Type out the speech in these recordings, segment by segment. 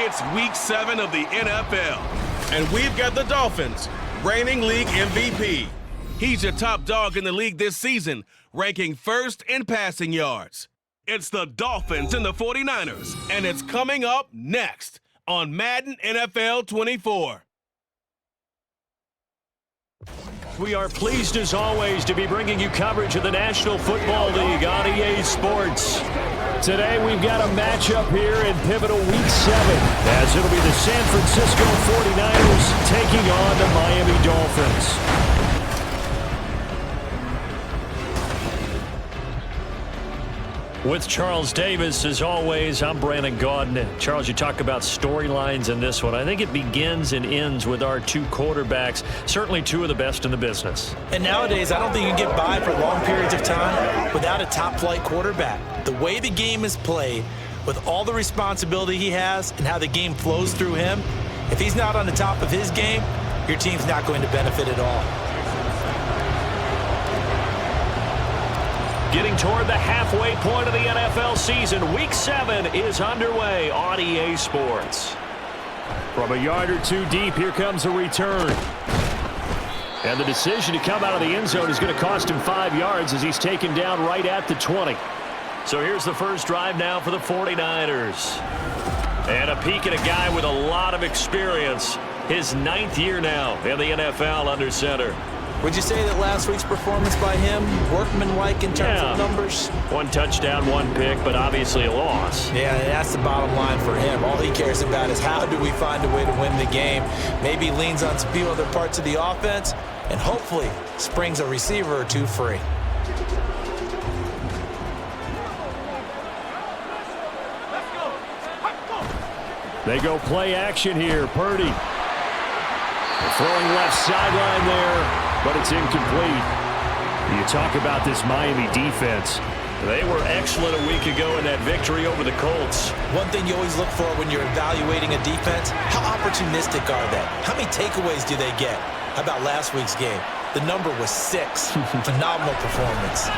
It's Week 7 of the NFL, and we've got the Dolphins, reigning league MVP. He's your top dog in the league this season, ranking first in passing yards. It's the Dolphins and the 49ers, and it's coming up next on Madden NFL 24. We are pleased as always to be bringing you coverage of the National Football League on EA Sports. Today we've got a matchup here in pivotal Week 7 as it'll be the San Francisco 49ers taking on the Miami Dolphins. With Charles Davis, as always, I'm Brandon Gaudin. Charles, you talk about storylines in this one. I think it begins and ends with our two quarterbacks, certainly two of the best in the business. And nowadays, I don't think you can get by for long periods of time without a top-flight quarterback. The way the game is played, with all the responsibility he has and how the game flows through him, if he's not on the top of his game, your team's not going to benefit at all. Getting toward the halfway point of the NFL season, Week 7 is underway on EA Sports. From a yard or two deep, here comes a return. And the decision to come out of the end zone is going to cost him 5 yards as he's taken down right at the 20. So here's the first drive now for the 49ers. And a peek at a guy with a lot of experience. His 9th year now in the NFL under center. Would you say that last week's performance by him, workmanlike in terms of numbers? 1 touchdown, 1 pick, but obviously a loss. Yeah, and that's the bottom line for him. All he cares about is how do we find a way to win the game. Maybe leans on a few other parts of the offense, and hopefully springs a receiver or two free. They go play action here. Purdy. Throwing left sideline there, but it's incomplete. You talk about this Miami defense. They were excellent a week ago in that victory over the Colts. One thing you always look for when you're evaluating a defense, how opportunistic are they? How many takeaways do they get? How about last week's game? The number was 6. Phenomenal performance.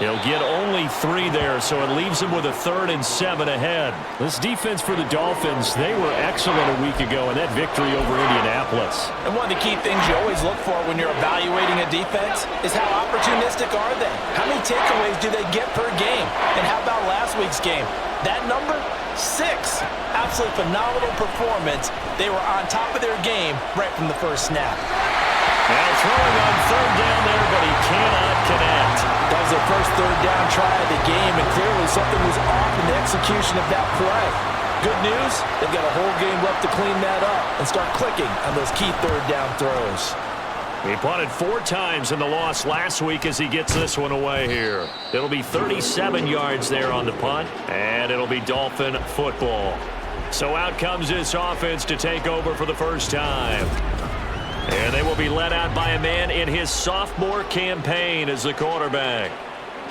He'll get only 3 there, so it leaves him with a 3rd and 7 ahead. This defense for the Dolphins, they were excellent a week ago in that victory over Indianapolis. And one of the key things you always look for when you're evaluating a defense is how opportunistic are they? How many takeaways do they get per game? And how about last week's game? That number, 6. Absolutely phenomenal performance. They were on top of their game right from the first snap. Now throwing on 3rd down there, but he cannot connect. That was their first 3rd down try of the game, and clearly something was off in the execution of that play. Good news, they've got a whole game left to clean that up and start clicking on those key 3rd down throws. He punted 4 times in the loss last week as he gets this one away here. It'll be 37 yards there on the punt, and it'll be Dolphin football. So out comes this offense to take over for the first time. And they will be led out by a man in his sophomore campaign as the quarterback.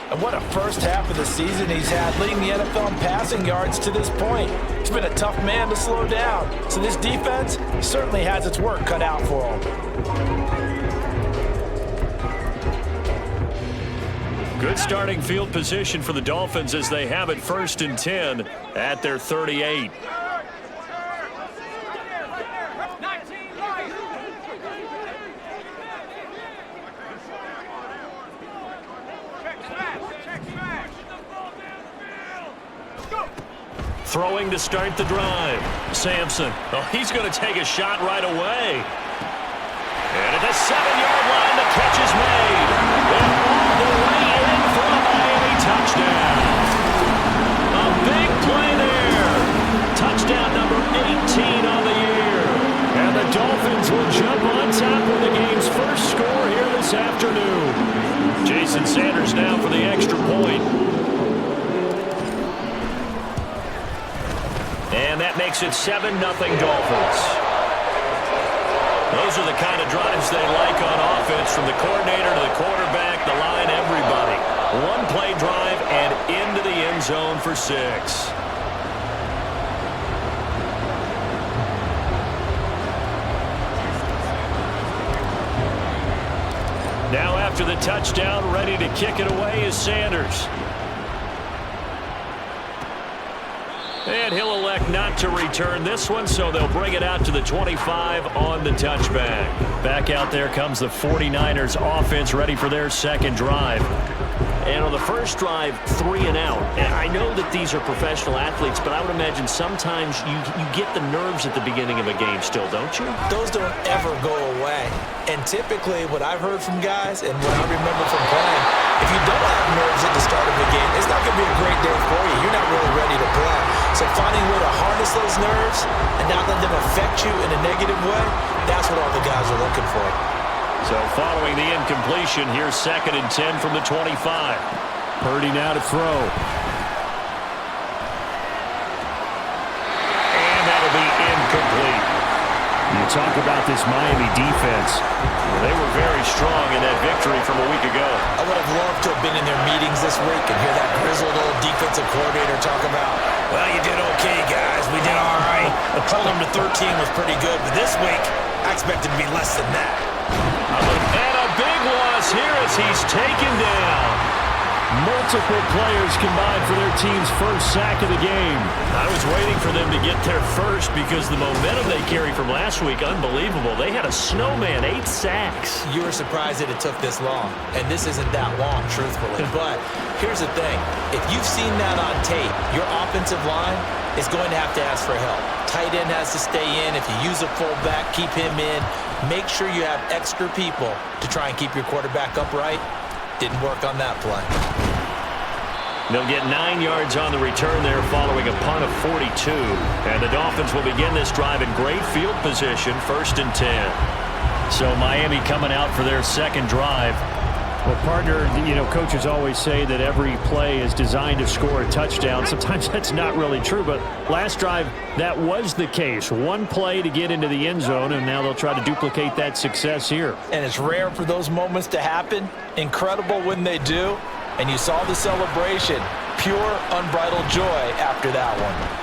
And what a first half of the season he's had, leading the NFL in passing yards to this point. He's been a tough man to slow down. So this defense certainly has its work cut out for him. Good starting field position for the Dolphins as they have it 1st and 10 at their 38. Throwing to start the drive. Sampson. Oh, he's going to take a shot right away. And at the 7-yard line, the catch is made. And all the way in for a Miami touchdown. A big play there. Touchdown number 18 on the year. And the Dolphins will jump on top of the game's first score here this afternoon. Jason Sanders now for the extra point. And that makes it 7-0 Dolphins. Those are the kind of drives they like on offense, from the coordinator to the quarterback, the line, everybody. 1-play drive and into the end zone for 6. Now after the touchdown, ready to kick it away is Sanders. And he'll elect not to return this one, so they'll bring it out to the 25 on the touchback. Back out there comes the 49ers offense ready for their second drive. And on the first drive, 3 and out. And I know that these are professional athletes, but I would imagine sometimes you get the nerves at the beginning of a game still, don't you? Those don't ever go away. And typically what I've heard from guys and what I remember from playing, if you don't have nerves at the start of a game, it's not going to be a great day for you. You're not really ready to play. So finding a way to harness those nerves and not let them affect you in a negative way, that's what all the guys are looking for. So following the incompletion, here's 2nd and 10 from the 25. Purdy now to throw. And that'll be incomplete. You talk about this Miami defense. Well, they were very strong in that victory from a week ago. I would have loved to have been in their meetings this week and hear that grizzled old defensive coordinator talk about, well, you did okay, guys. We did all right. Holding them to 13 was pretty good. But this week, I expected to be less than that. And a big loss here as he's taken down. Multiple players combined for their team's first sack of the game. I was waiting for them to get there first because the momentum they carried from last week, unbelievable. They had a snowman, 8 sacks. You were surprised that it took this long, and this isn't that long, truthfully. But here's the thing. If you've seen that on tape, your offensive line is going to have to ask for help. Tight end has to stay in. If you use a fullback, keep him in. Make sure you have extra people to try and keep your quarterback upright. Didn't work on that play. They'll get 9 yards on the return there following a punt of 42. And the Dolphins will begin this drive in great field position, 1st and 10. So Miami coming out for their second drive. Well, partner, you know, coaches always say that every play is designed to score a touchdown. Sometimes that's not really true, but last drive, that was the case. One play to get into the end zone, and now they'll try to duplicate that success here. And it's rare for those moments to happen. Incredible when they do. And you saw the celebration. Pure, unbridled joy after that one.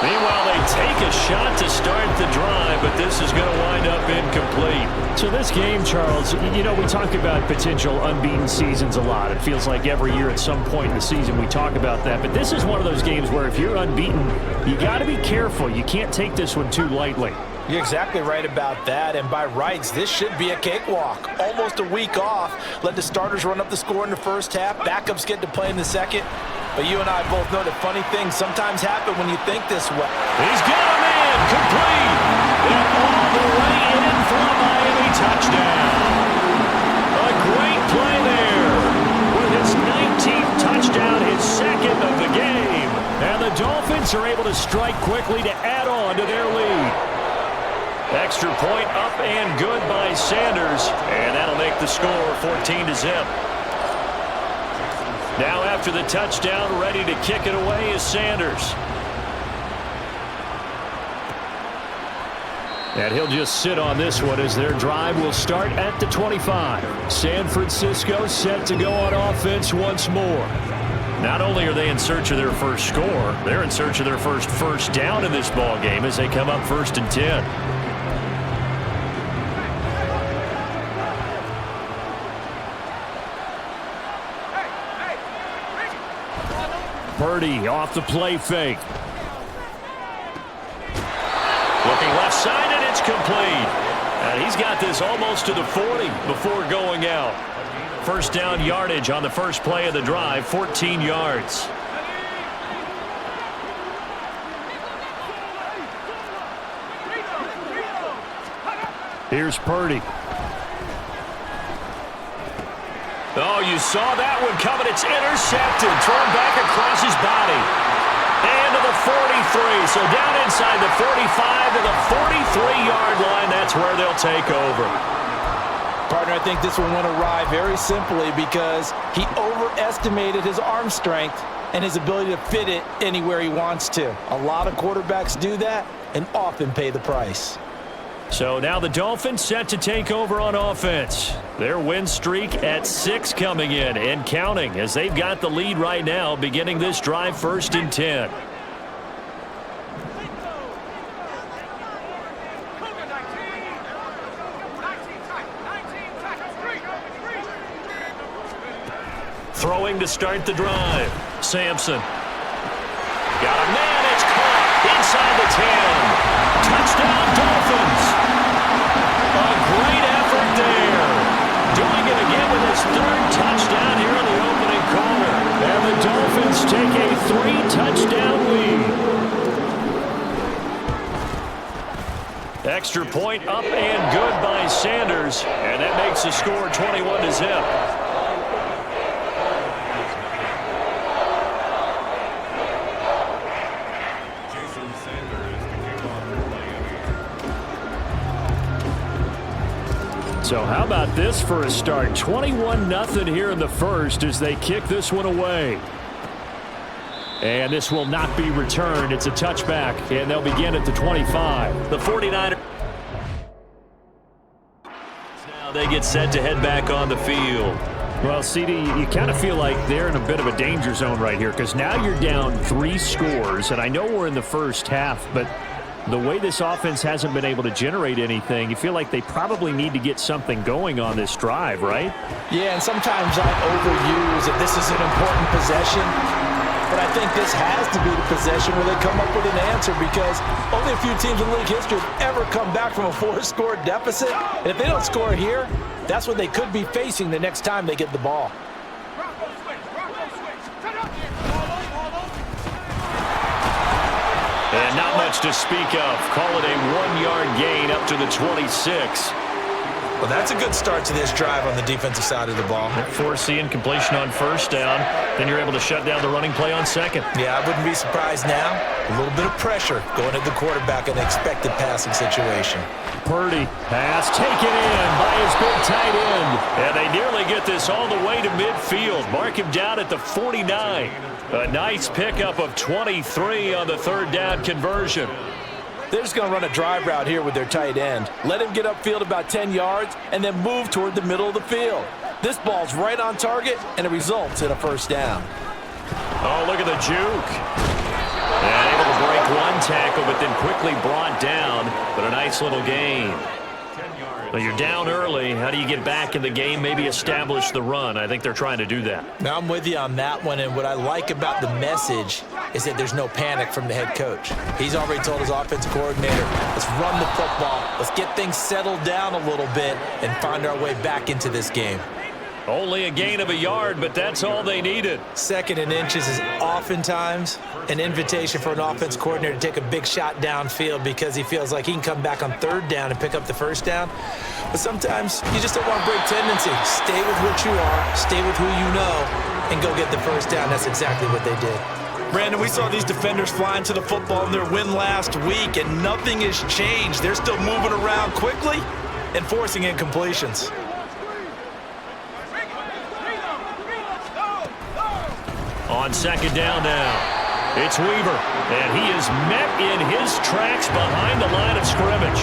Meanwhile, they take a shot to start the drive, but this is going to wind up incomplete. So this game, Charles, you know, we talk about potential unbeaten seasons a lot. It feels like every year at some point in the season we talk about that. But this is one of those games where if you're unbeaten, you got to be careful. You can't take this one too lightly. You're exactly right about that, and by rights, this should be a cakewalk. Almost a week off. Let the starters run up the score in the first half. Backups get to play in the second. But you and I both know that funny things sometimes happen when you think this way. He's got a man, complete, and all the way in for a Miami touchdown. A great play there with his 19th touchdown, his second of the game. And the Dolphins are able to strike quickly to add on to their lead. Extra point up and good by Sanders, and that'll make the score 14-0. Now after the touchdown, ready to kick it away is Sanders. And he'll just sit on this one as their drive will start at the 25. San Francisco set to go on offense once more. Not only are they in search of their first score, they're in search of their first down in this ball game as they come up 1st and 10. Purdy off the play fake. Looking left side, and it's complete. And he's got this almost to the 40 before going out. First down yardage on the first play of the drive, 14 yards. Here's Purdy. Oh, you saw that one coming. It's intercepted. Thrown back across his body. And to the 43. So down inside the 45 to the 43-yard line. That's where they'll take over. Partner, I think this one went awry very simply because he overestimated his arm strength and his ability to fit it anywhere he wants to. A lot of quarterbacks do that and often pay the price. So now the Dolphins set to take over on offense. Their win streak at 6 coming in and counting as they've got the lead right now beginning this drive 1st and 10. Throwing to start the drive. Sampson Got a man. It's caught inside the 10. Touchdown, Dolphins. A great effort there. Doing it again with his third touchdown here in the opening quarter. And the Dolphins take a 3-touchdown lead. Extra point up and good by Sanders. And that makes the score 21-0. So how about this for a start? 21-0 here in the first as they kick this one away. And this will not be returned. It's a touchback, and they'll begin at the 25. The 49ers. Now they get set to head back on the field. Well, CD, you kind of feel like they're in a bit of a danger zone right here because now you're down 3 scores, and I know we're in the first half, but the way this offense hasn't been able to generate anything, you feel like they probably need to get something going on this drive, right? Yeah, and sometimes I overuse that this is an important possession. But I think this has to be the possession where they come up with an answer because only a few teams in league history have ever come back from a 4-score deficit. And if they don't score here, that's what they could be facing the next time they get the ball. And not much to speak of. Call it a 1-yard gain up to the 26. Well, that's a good start to this drive on the defensive side of the ball. Force the incompletion on first down. Then you're able to shut down the running play on second. Yeah, I wouldn't be surprised now. A little bit of pressure going at the quarterback in an expected passing situation. Purdy, pass taken in by his big tight end. And they nearly get this all the way to midfield. Mark him down at the 49. A nice pickup of 23 on the third down conversion. They're just going to run a drive route here with their tight end. Let him get upfield about 10 yards and then move toward the middle of the field. This ball's right on target, and it results in a first down. Oh, look at the juke. And able to break one tackle, but then quickly brought down. But a nice little gain. Well, you're down early. How do you get back in the game, maybe establish the run? I think they're trying to do that. Now, I'm with you on that one, and what I like about the message is that there's no panic from the head coach. He's already told his offensive coordinator, let's run the football, let's get things settled down a little bit and find our way back into this game. Only a gain of a yard, but that's all they needed. 2nd and inches is oftentimes an invitation for an offense coordinator to take a big shot downfield because he feels like he can come back on 3rd down and pick up the first down. But sometimes you just don't want to break tendency. Stay with what you are, stay with who you know, and go get the first down. That's exactly what they did. Brandon, we saw these defenders flying to the football in their win last week, and nothing has changed. They're still moving around quickly and forcing incompletions. On 2nd down now, it's Weaver, and he is met in his tracks behind the line of scrimmage.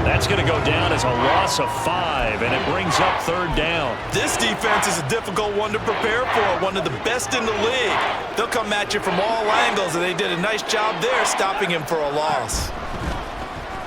That's going to go down as a loss of 5, and it brings up 3rd down. This defense is a difficult one to prepare for, one of the best in the league. They'll come at you from all angles, and they did a nice job there stopping him for a loss.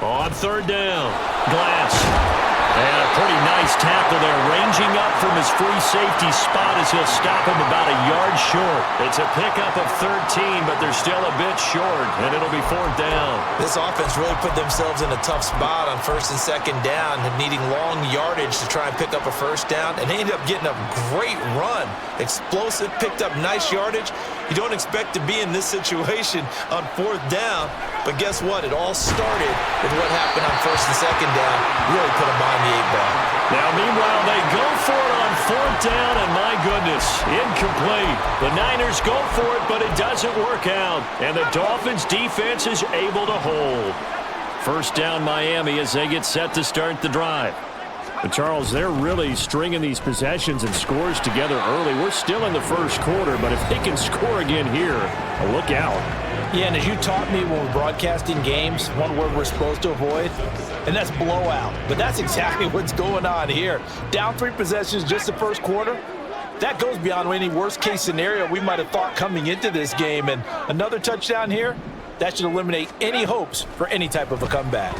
On 3rd down, Glass. And a pretty nice tackle there, ranging up from his free safety spot as he'll stop him about a yard short. It's a pickup of 13, but they're still a bit short, and it'll be 4th down. This offense really put themselves in a tough spot on 1st and 2nd down, needing long yardage to try and pick up a first down, and they ended up getting a great run. Explosive, picked up nice yardage. You don't expect to be in this situation on 4th down, but guess what? It all started with what happened on 1st and 2nd down. Really put them behind the 8-ball. Now, meanwhile, they go for it on 4th down, and my goodness, incomplete. The Niners go for it, but it doesn't work out, and the Dolphins' defense is able to hold. First down, Miami, as they get set to start the drive. But Charles, they're really stringing these possessions and scores together early. We're still in the first quarter, but if they can score again here, look out. Yeah, and as you taught me when we're broadcasting games, one word we're supposed to avoid, and that's blowout. But that's exactly what's going on here. Down 3 possessions just the first quarter. That goes beyond any worst-case scenario we might have thought coming into this game. And another touchdown here, that should eliminate any hopes for any type of a comeback.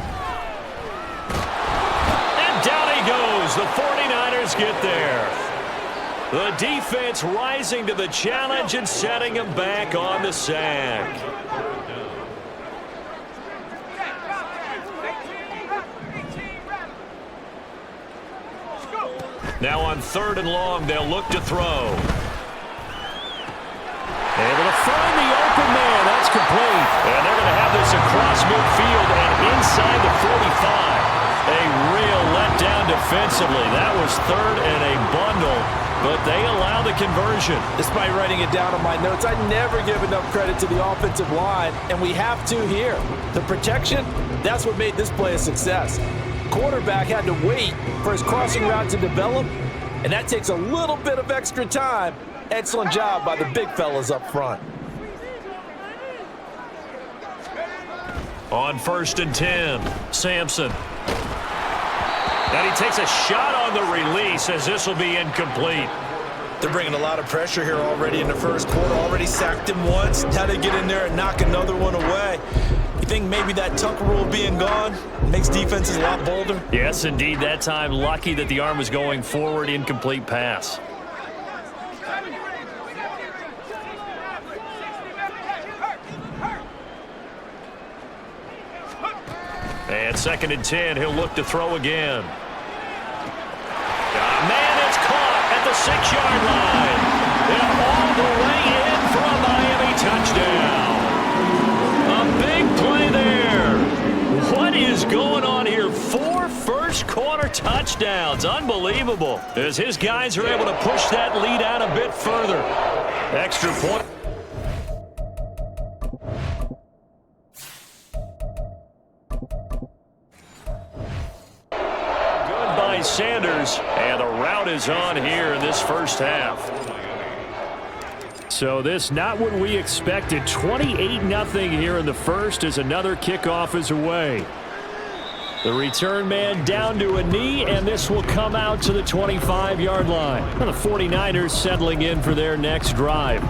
And down he goes. The 49ers get there. The defense rising to the challenge and setting him back on the sack. Now on 3rd and long, they'll look to throw. Able to find the open man. That's complete. And they're going to have this across midfield and inside the 45. A real letdown defensively. That was 3rd and a bundle, but they allow the conversion. Despite writing it down on my notes, I never give enough credit to the offensive line, and we have to here. The protection, that's what made this play a success. Quarterback had to wait for his crossing route to develop, and that takes a little bit of extra time. Excellent job by the big fellas up front. On 1st and 10, Sampson. And he takes a shot on the release as this will be incomplete. They're bringing a lot of pressure here already in the first quarter. Already sacked him once. Now they get in there and knock another one away. You think maybe that tuck rule being gone makes defenses a lot bolder? Yes, indeed. That time, lucky that the arm was going forward. Incomplete pass. And 2nd and 10, he'll look to throw again. Man, it's caught at the 6-yard line. And all the way in for a Miami touchdown. A big play there. What is going on here? 4 first-quarter touchdowns. Unbelievable. As his guys are able to push that lead out a bit further. Extra point. Sanders, and the route is on here in this first half. So this not what we expected. 28-0 here in the first as another kickoff is away. The return man down to a knee, and this will come out to the 25-yard line. And the 49ers settling in for their next drive.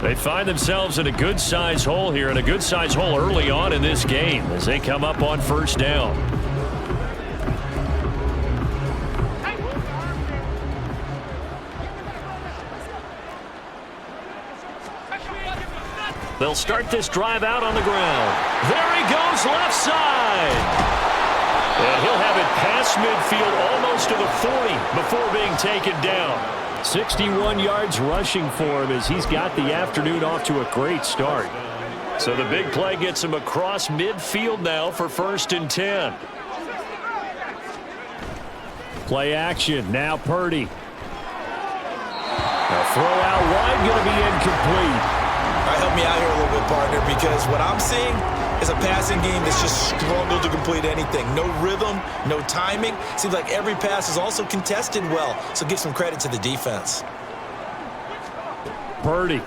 They find themselves in a good-sized hole here, and a good-sized hole early on in this game as they come up on 1st down. They'll start this drive out on the ground. There he goes, left side. And he'll have it past midfield almost to the 40 before being taken down. 61 yards rushing for him as he's got the afternoon off to a great start. So the big play gets him across midfield now for 1st and 10. Play action, now Purdy. A throw out wide, going to be incomplete. All right, help me out here a little bit, partner, because what I'm seeing is a passing game that's just struggled to complete anything. No rhythm, no timing. Seems like every pass is also contested well, so give some credit to the defense. Purdy.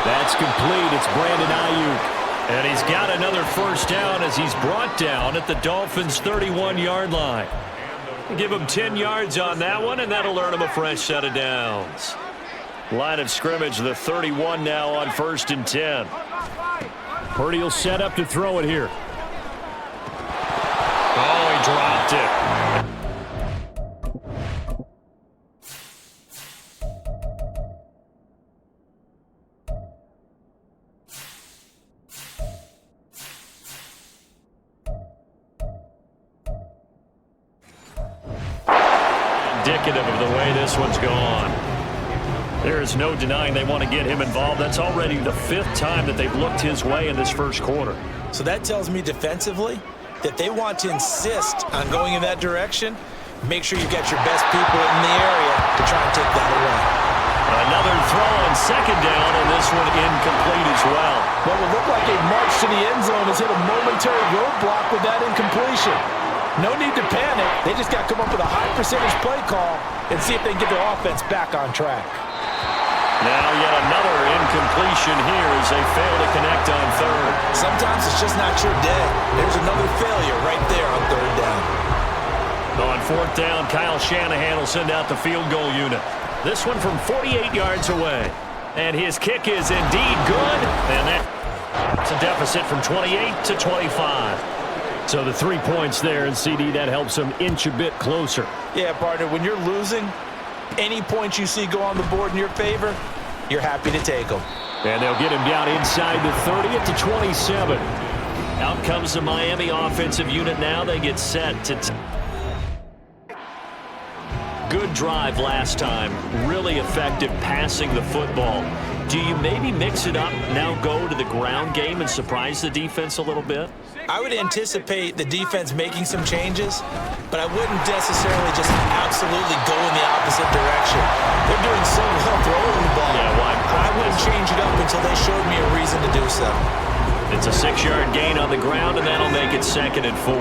That's complete. It's Brandon Ayuk. And he's got another 1st down as he's brought down at the Dolphins' 31-yard line. Give him 10 yards on that one, and that'll earn him a fresh set of downs. Line of scrimmage, the 31 now on 1st and 10. Purdy will set up to throw it here. Oh, he dropped it. Indicative of the way this one's gone. There is no denying they want to get him involved. That's already the 5th time that they've looked his way in this first quarter. So that tells me defensively that they want to insist on going in that direction. Make sure you get your best people in the area to try and take that away. Another throw on 2nd down, and this one incomplete as well. What would look like a march to the end zone has hit a momentary roadblock with that incompletion. No need to panic. They just got to come up with a high percentage play call and see if they can get their offense back on track. Now yet another incompletion here as they fail to connect on 3rd. Sometimes it's just not your day. There's another failure right there on 3rd down. On 4th down, Kyle Shanahan will send out the field goal unit. This one from 48 yards away. And his kick is indeed good. And that's a deficit from 28 to 25. So the 3 points there, and CD, that helps them inch a bit closer. Yeah, partner, when you're losing, Any points you see go on the board in your favor, you're happy to take them. And they'll get him down inside the 30 at the 27. Out comes the Miami offensive unit now. They get set to good drive last time. Really effective passing the football. Do you maybe mix it up, now go to the ground game and surprise the defense a little bit? I would anticipate the defense making some changes, but I wouldn't necessarily just absolutely go in the opposite direction. They're doing so well throwing the ball. Yeah, why? I wouldn't change it up until they showed me a reason to do so. It's a 6-yard gain on the ground, and that'll make it 2nd and 4.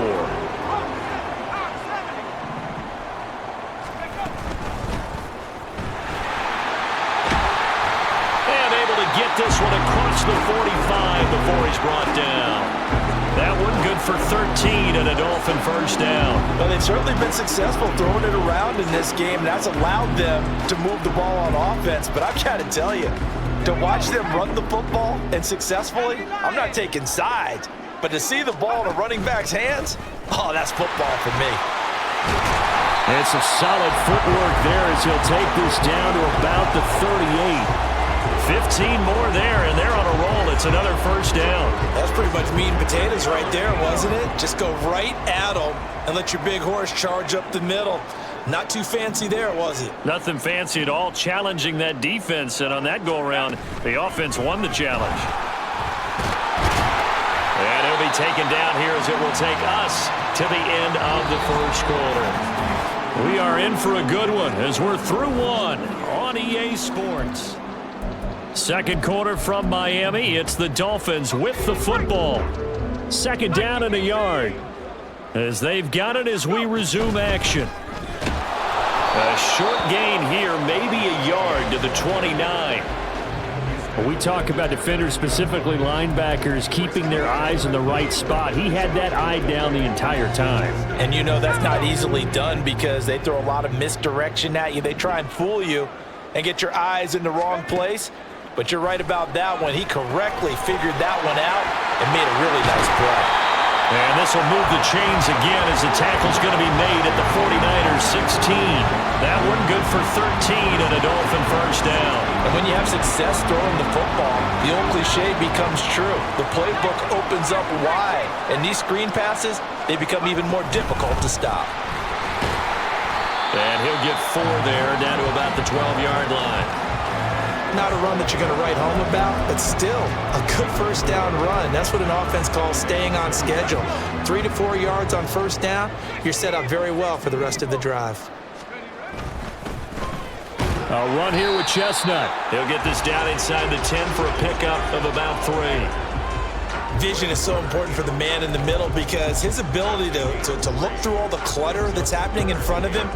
Get this one across the 45 before he's brought down. That one good for 13 and a Dolphin first down. Well, they've certainly been successful throwing it around in this game, and that's allowed them to move the ball on offense. But I've got to tell you, to watch them run the football and successfully, I'm not taking sides. But to see the ball in a running back's hands, oh, that's football for me. And some solid footwork there as he'll take this down to about the 38. 15 more there, and they're on a roll. It's another first down. That's pretty much meat and potatoes right there, wasn't it? Just go right at them and let your big horse charge up the middle. Not too fancy there, was it? Nothing fancy at all, challenging that defense, and on that go-around, the offense won the challenge. And it'll be taken down here as it will take us to the end of the first quarter. We are in for a good one as we're through one on EA Sports. Second quarter from Miami. It's the Dolphins with the football. 2nd down and a yard. As they've got it as we resume action. A short gain here, maybe a yard to the 29. We talk about defenders, specifically linebackers, keeping their eyes in the right spot. He had that eye down the entire time. And you know that's not easily done because they throw a lot of misdirection at you. They try and fool you and get your eyes in the wrong place. But you're right about that one. He correctly figured that one out and made a really nice play. And this will move the chains again as the tackle's going to be made at the 49ers 16. That one good for 13 and a Dolphin first down. And when you have success throwing the football, the old cliche becomes true. The playbook opens up wide. And these screen passes, they become even more difficult to stop. And he'll get 4 there, down to about the 12-yard line. Not a run that you're going to write home about, but still a good first down run. That's what an offense calls staying on schedule. 3 to 4 yards on first down, you're set up very well for the rest of the drive. A run here with Chestnut. He'll get this down inside the 10 for a pickup of about 3. Vision is so important for the man in the middle because his ability to look through all the clutter that's happening in front of him,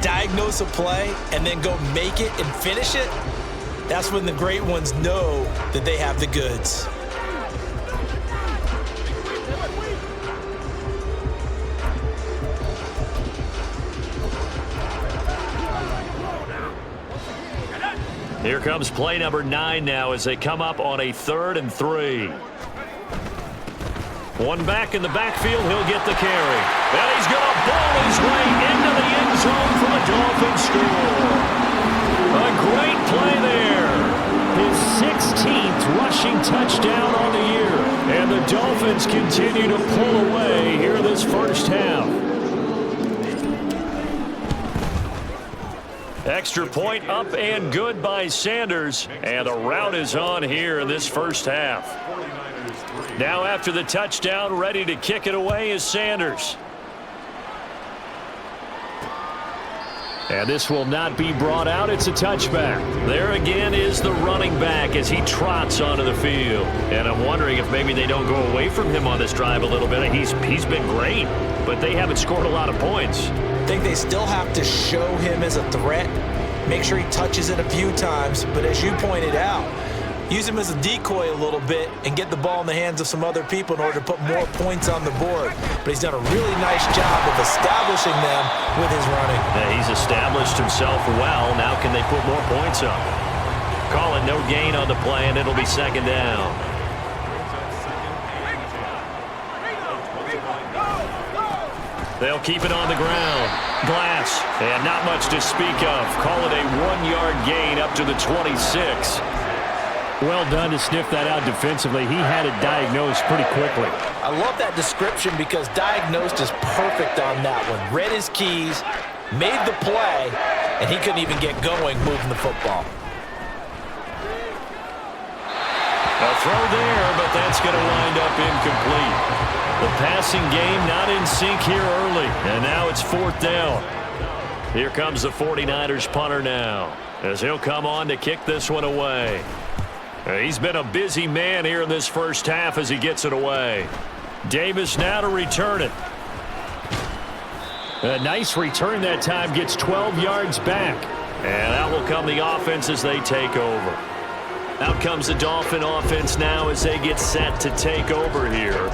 diagnose a play, and then go make it and finish it, that's when the great ones know that they have the goods. Here comes play number 9 now as they come up on a 3rd and 3. One back in the backfield, he'll get the carry. And he's going to ball his way into the end zone for the Dolphins score. A great play there. His 16th rushing touchdown on the year. And the Dolphins continue to pull away here this first half. Extra point up and good by Sanders. And the route is on here in this first half. Now after the touchdown, ready to kick it away is Sanders. And this will not be brought out. It's a touchback. There again is the running back as he trots onto the field. And I'm wondering if maybe they don't go away from him on this drive a little bit. He's been great, but they haven't scored a lot of points. I think they still have to show him as a threat, make sure he touches it a few times. But as you pointed out, use him as a decoy a little bit and get the ball in the hands of some other people in order to put more points on the board. But he's done a really nice job of establishing them with his running. Yeah, he's established himself well. Now can they put more points up? Call it no gain on the play, and it'll be 2nd down. They'll keep it on the ground. Glass, and not much to speak of. Call it a 1-yard gain up to the 26. Well done to sniff that out defensively. He had it diagnosed pretty quickly. I love that description because diagnosed is perfect on that one. Read his keys, made the play, and he couldn't even get going moving the football. A throw there, but that's going to wind up incomplete. The passing game not in sync here early, and now it's 4th down. Here comes the 49ers punter now, as he'll come on to kick this one away. He's been a busy man here in this first half as he gets it away. Davis now to return it. A nice return that time, gets 12 yards back. And out will come the offense as they take over. Out comes the Dolphin offense now as they get set to take over here.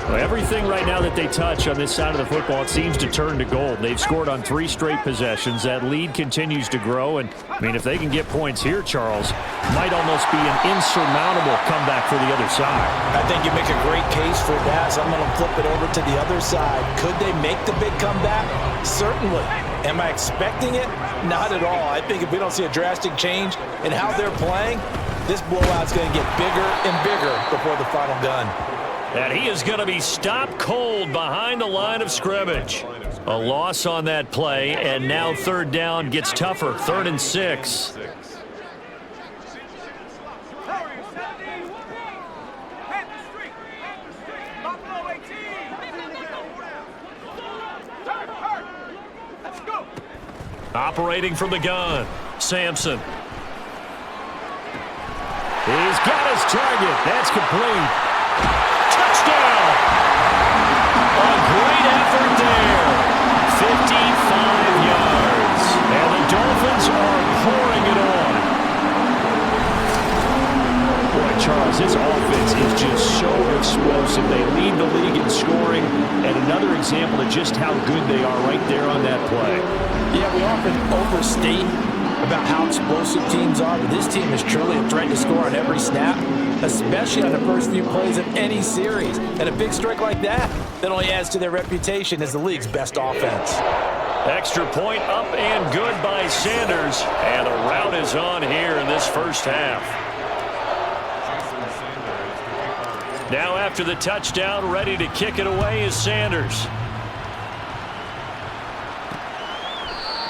Well, everything right now that they touch on this side of the football, it seems to turn to gold. They've scored on 3 straight possessions. That lead continues to grow. And, I mean, if they can get points here, Charles, might almost be an insurmountable comeback for the other side. I think you make a great case for that. So I'm going to flip it over to the other side. Could they make the big comeback? Certainly. Am I expecting it? Not at all. I think if we don't see a drastic change in how they're playing, this blowout's going to get bigger and bigger before the final gun. And he is going to be stopped cold behind the line of scrimmage. A loss on that play, and now 3rd down gets tougher. 3rd and 6. Operating from the gun, Sampson. He's got his target. That's complete. Touchdown! A great effort there. 55 yards. And the Dolphins are pouring it on. Boy, Charles, this offense is just so explosive. They lead the league in scoring. And another example of just how good they are right there on that play. Yeah, we often overstate about how explosive teams are, but this team is truly a threat to score on every snap, especially on the first few plays of any series. And a big strike like that only adds to their reputation as the league's best offense. Extra point up and good by Sanders. And the rout is on here in this first half. Now after the touchdown, ready to kick it away is Sanders.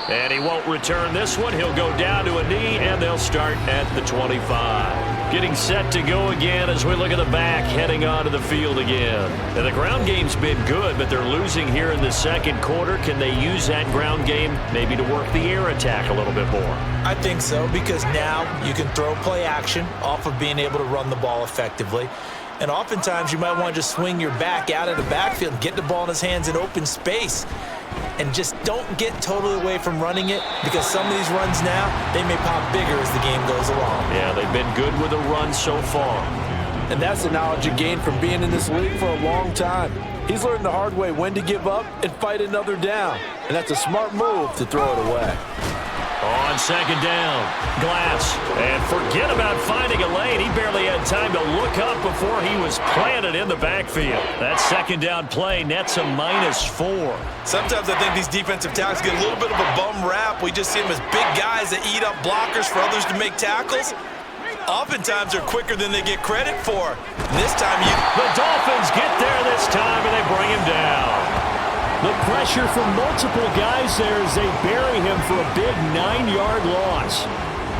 And he won't return this one. He'll go down to a knee, and they'll start at the 25. Getting set to go again as we look at the back, heading onto the field again. And the ground game's been good, but they're losing here in the second quarter. Can they use that ground game maybe to work the air attack a little bit more? I think so, because now you can throw play action off of being able to run the ball effectively. And oftentimes you might want to just swing your back out of the backfield, get the ball in his hands in open space. And just don't get totally away from running it, because some of these runs now, they may pop bigger as the game goes along. Yeah, they've been good with the run so far. And that's the knowledge you gain from being in this league for a long time. He's learned the hard way when to give up and fight another down. And that's a smart move to throw it away. On second down, Glass. And forget about finding a lane. He barely had time to look up before he was planted in the backfield. That second down play nets a -4. Sometimes I think these defensive tackles get a little bit of a bum rap. We just see them as big guys that eat up blockers for others to make tackles. Oftentimes they're quicker than they get credit for. And this time the Dolphins get there this time, and they bring him down. The pressure from multiple guys there as they bury him for a big 9-yard loss.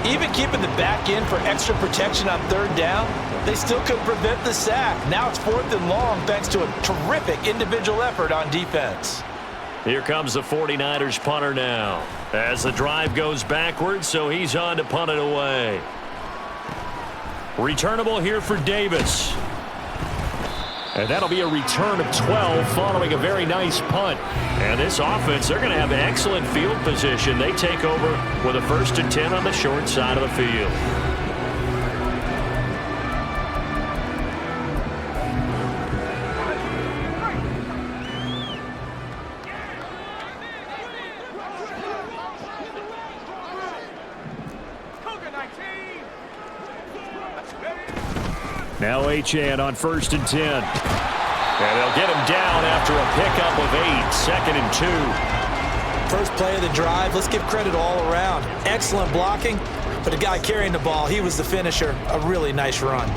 Even keeping the back in for extra protection on third down, they still couldn't prevent the sack. Now it's 4th and long thanks to a terrific individual effort on defense. Here comes the 49ers punter now as the drive goes backwards, so he's on to punt it away. Returnable here for Davis. And that'll be a return of 12 following a very nice punt. And this offense, they're going to have excellent field position. They take over with a 1st and 10 on the short side of the field. Now Achane on 1st and 10. And they'll get him down after a pickup of 8, 2nd and 2. First play of the drive, let's give credit all around. Excellent blocking, but the guy carrying the ball, he was the finisher. A really nice run.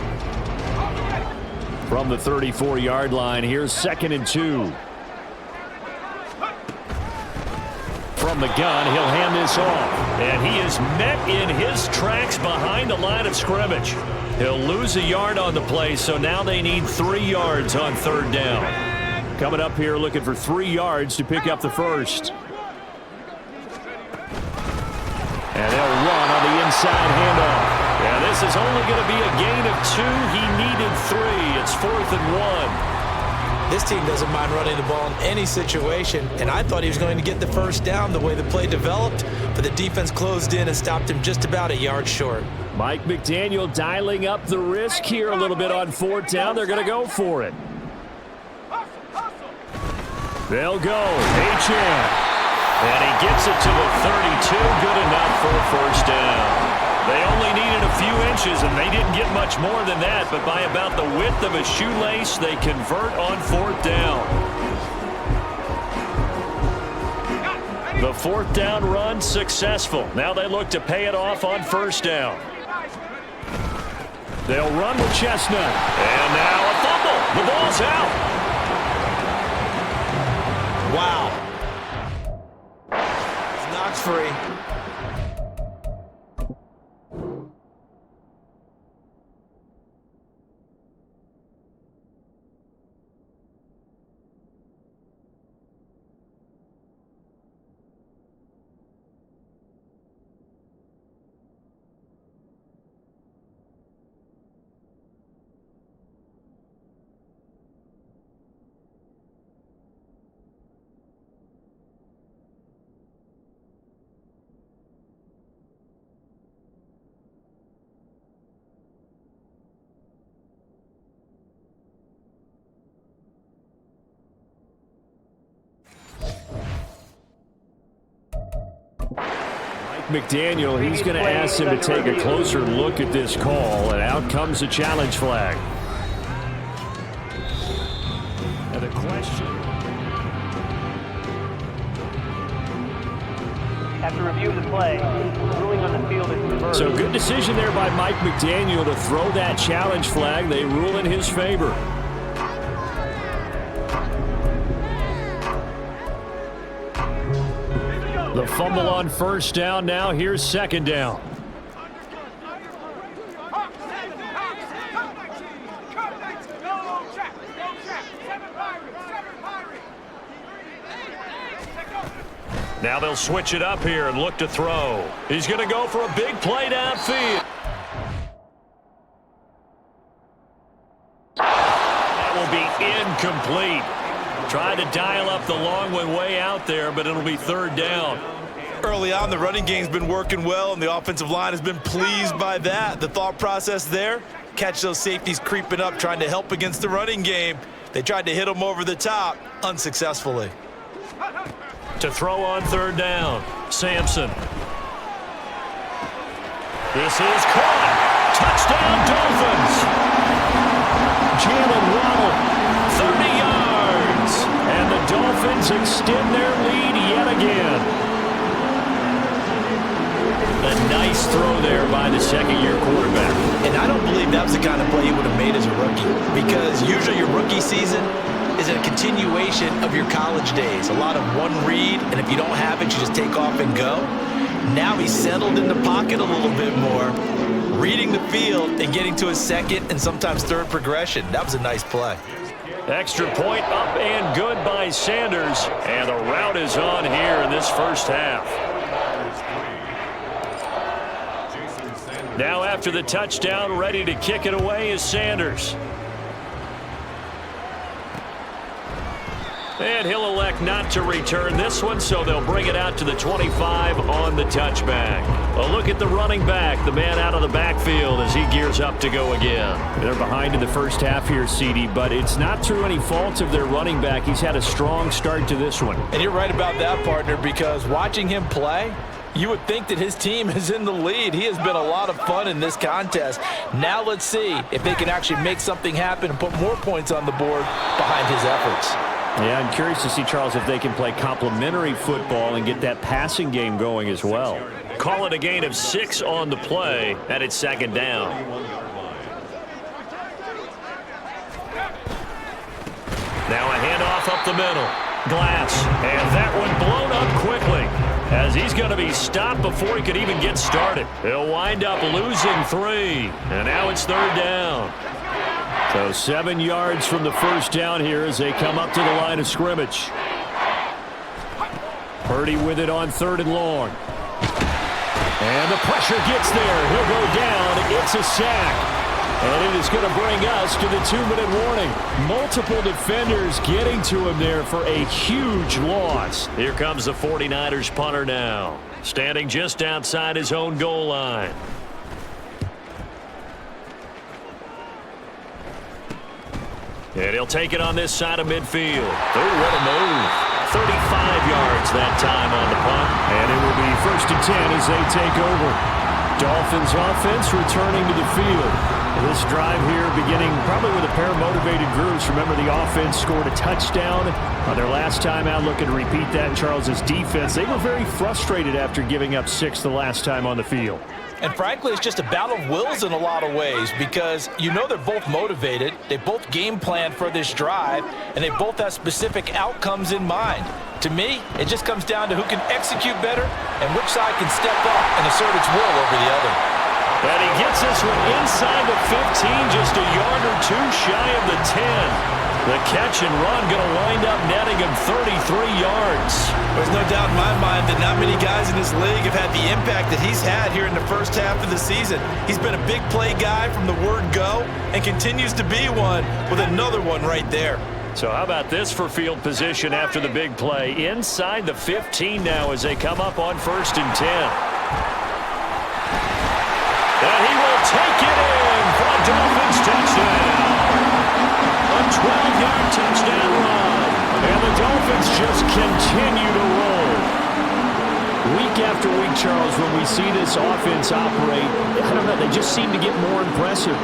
From the 34-yard line, here's 2nd and 2. From the gun, he'll hand this off. And he is met in his tracks behind the line of scrimmage. He'll lose a yard on the play, so now they need 3 yards on 3rd down. Coming up here looking for 3 yards to pick up the first. And they'll run on the inside handoff. Yeah, this is only going to be a gain of 2. He needed 3. It's 4th and 1. This team doesn't mind running the ball in any situation, and I thought he was going to get the first down the way the play developed, but the defense closed in and stopped him just about a yard short. Mike McDaniel dialing up the risk here a little bit on 4th down. They're going to go for it. They'll go. H.M. And he gets it to the 32. Good enough for a first down. They only needed a few inches, and they didn't get much more than that, but by about the width of a shoelace, they convert on 4th down. The 4th down run successful. Now they look to pay it off on 1st down. They'll run with Chestnut. And now a fumble. The ball's out. Wow. It's Knox free. McDaniel, he's going to ask him to take a closer look at this call, and out comes a challenge flag. And the question. After review of the play, ruling on the field is reversed. So good decision there by Mike McDaniel to throw that challenge flag. They rule in his favor. The fumble on 1st down. Now here's 2nd down. Now they'll switch it up here and look to throw. He's going to go for a big play downfield. That will be incomplete. Tried to dial up the long one way out there, but it'll be 3rd down. Early on, the running game's been working well, and the offensive line has been pleased by that. The thought process there, catch those safeties creeping up, trying to help against the running game. They tried to hit them over the top, unsuccessfully. To throw on 3rd down, Sampson. This is caught. Touchdown, Dolphins. Jalen Waddle, 30 yards. and the Dolphins extend their lead yet again. A nice throw there by the 2nd-year quarterback. And I don't believe that was the kind of play he would have made as a rookie, because usually your rookie season is a continuation of your college days. A lot of one read, and if you don't have it, you just take off and go. Now he's settled in the pocket a little bit more, reading the field and getting to his 2nd and sometimes 3rd progression. That was a nice play. Extra point up and good by Sanders, and the route is on here in this 1st half. Now after the touchdown, ready to kick it away is Sanders. And he'll elect not to return this one, so they'll bring it out to the 25 on the touchback. A look at the running back, the man out of the backfield as he gears up to go again. They're behind in the 1st half here, CD, but it's not through any fault of their running back. He's had a strong start to this one. And you're right about that, partner, because watching him play, You would think that his team is in the lead. He has been a lot of fun in this contest. Now let's see if they can actually make something happen and put more points on the board behind his efforts. Yeah, I'm curious to see, Charles, if they can play complementary football and get that passing game going as well. Call it a gain of 6 on the play, and it's second down. Now a handoff up the middle. Glass, and that one blown up quickly as he's going to be stopped before he could even get started. He'll wind up losing 3, and now it's third down. So 7 yards from the first down here as they come up to the line of scrimmage. Purdy with it on 3rd and long. And the pressure gets there. He'll go down. It's a sack. And it is going to bring us to the 2-minute warning. Multiple defenders getting to him there for a huge loss. Here comes the 49ers punter now, standing just outside his own goal line. And he'll take it on this side of midfield. Oh, what a move. 35 yards that time on the punt. And it will be 1st and 10 as they take over. Dolphins offense returning to the field. This drive here beginning probably with a pair of motivated groups. Remember, the offense scored a touchdown on their last time out. Looking to repeat that in Charles's defense. They were very frustrated after giving up 6 the last time on the field. And frankly, it's just a battle of wills in a lot of ways because you know they're both motivated. They both game plan for this drive, and they both have specific outcomes in mind. To me, it just comes down to who can execute better and which side can step up and assert its will over the other. And he gets this one inside the 15, just a yard or 2 shy of the 10. The catch and run going to wind up netting him 33 yards. There's no doubt in my mind that not many guys in this league have had the impact that he's had here in the first half of the season. He's been a big play guy from the word go and continues to be one with another one right there. So how about this for field position after the big play? Inside the 15 now as they come up on 1st and 10. And he will take it in for a Dolphins touchdown. A 12-yard touchdown run. And the Dolphins just continue to roll. Week after week, Charles, when we see this offense operate, I don't know, they just seem to get more impressive.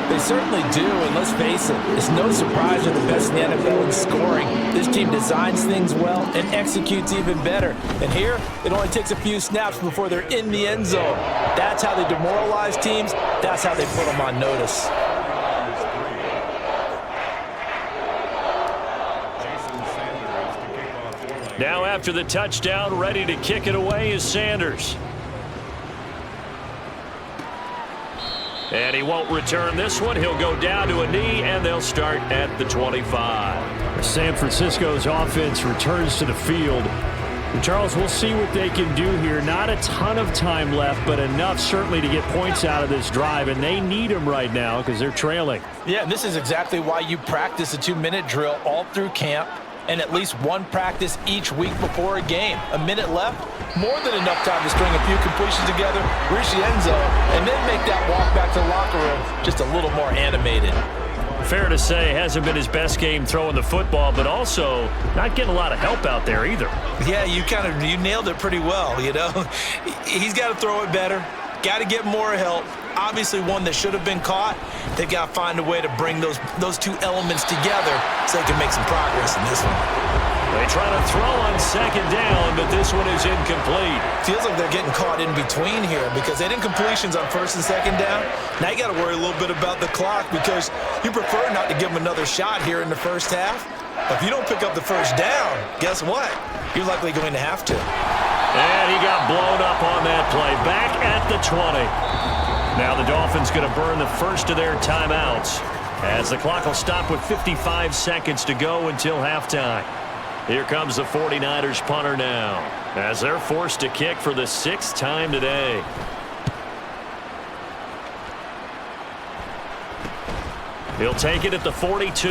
They certainly do, and let's face it, it's no surprise they're the best in the NFL in scoring. This team designs things well and executes even better. And here, it only takes a few snaps before they're in the end zone. That's how they demoralize teams. That's how they put them on notice. Now after the touchdown, ready to kick it away is Sanders. And he won't return this one. He'll go down to a knee, and they'll start at the 25. San Francisco's offense returns to the field. And Charles, we'll see what they can do here. Not a ton of time left, but enough certainly to get points out of this drive, and they need them right now because they're trailing. Yeah, and this is exactly why you practice a 2-minute drill all through camp and at least one practice each week before a game. A minute left, more than enough time to string a few completions together, reach the end zone, and then make that walk back to the locker room just a little more animated. Fair to say, hasn't been his best game throwing the football, but also not getting a lot of help out there either. Yeah, you nailed it pretty well, you know. He's got to throw it better, got to get more help. Obviously one that should have been caught. They've got to find a way to bring those two elements together so they can make some progress in this one. They try to throw on 2nd down, but this one is incomplete. Feels like they're getting caught in between here because they had incompletions on 1st and 2nd down. Now you got to worry a little bit about the clock because you prefer not to give them another shot here in the first half. But if you don't pick up the 1st down, guess what? You're likely going to have to. And he got blown up on that play. Back at the 20. Now the Dolphins going to burn the first of their timeouts as the clock will stop with 55 seconds to go until halftime. Here comes the 49ers punter now as they're forced to kick for the 6th time today. He'll take it at the 42.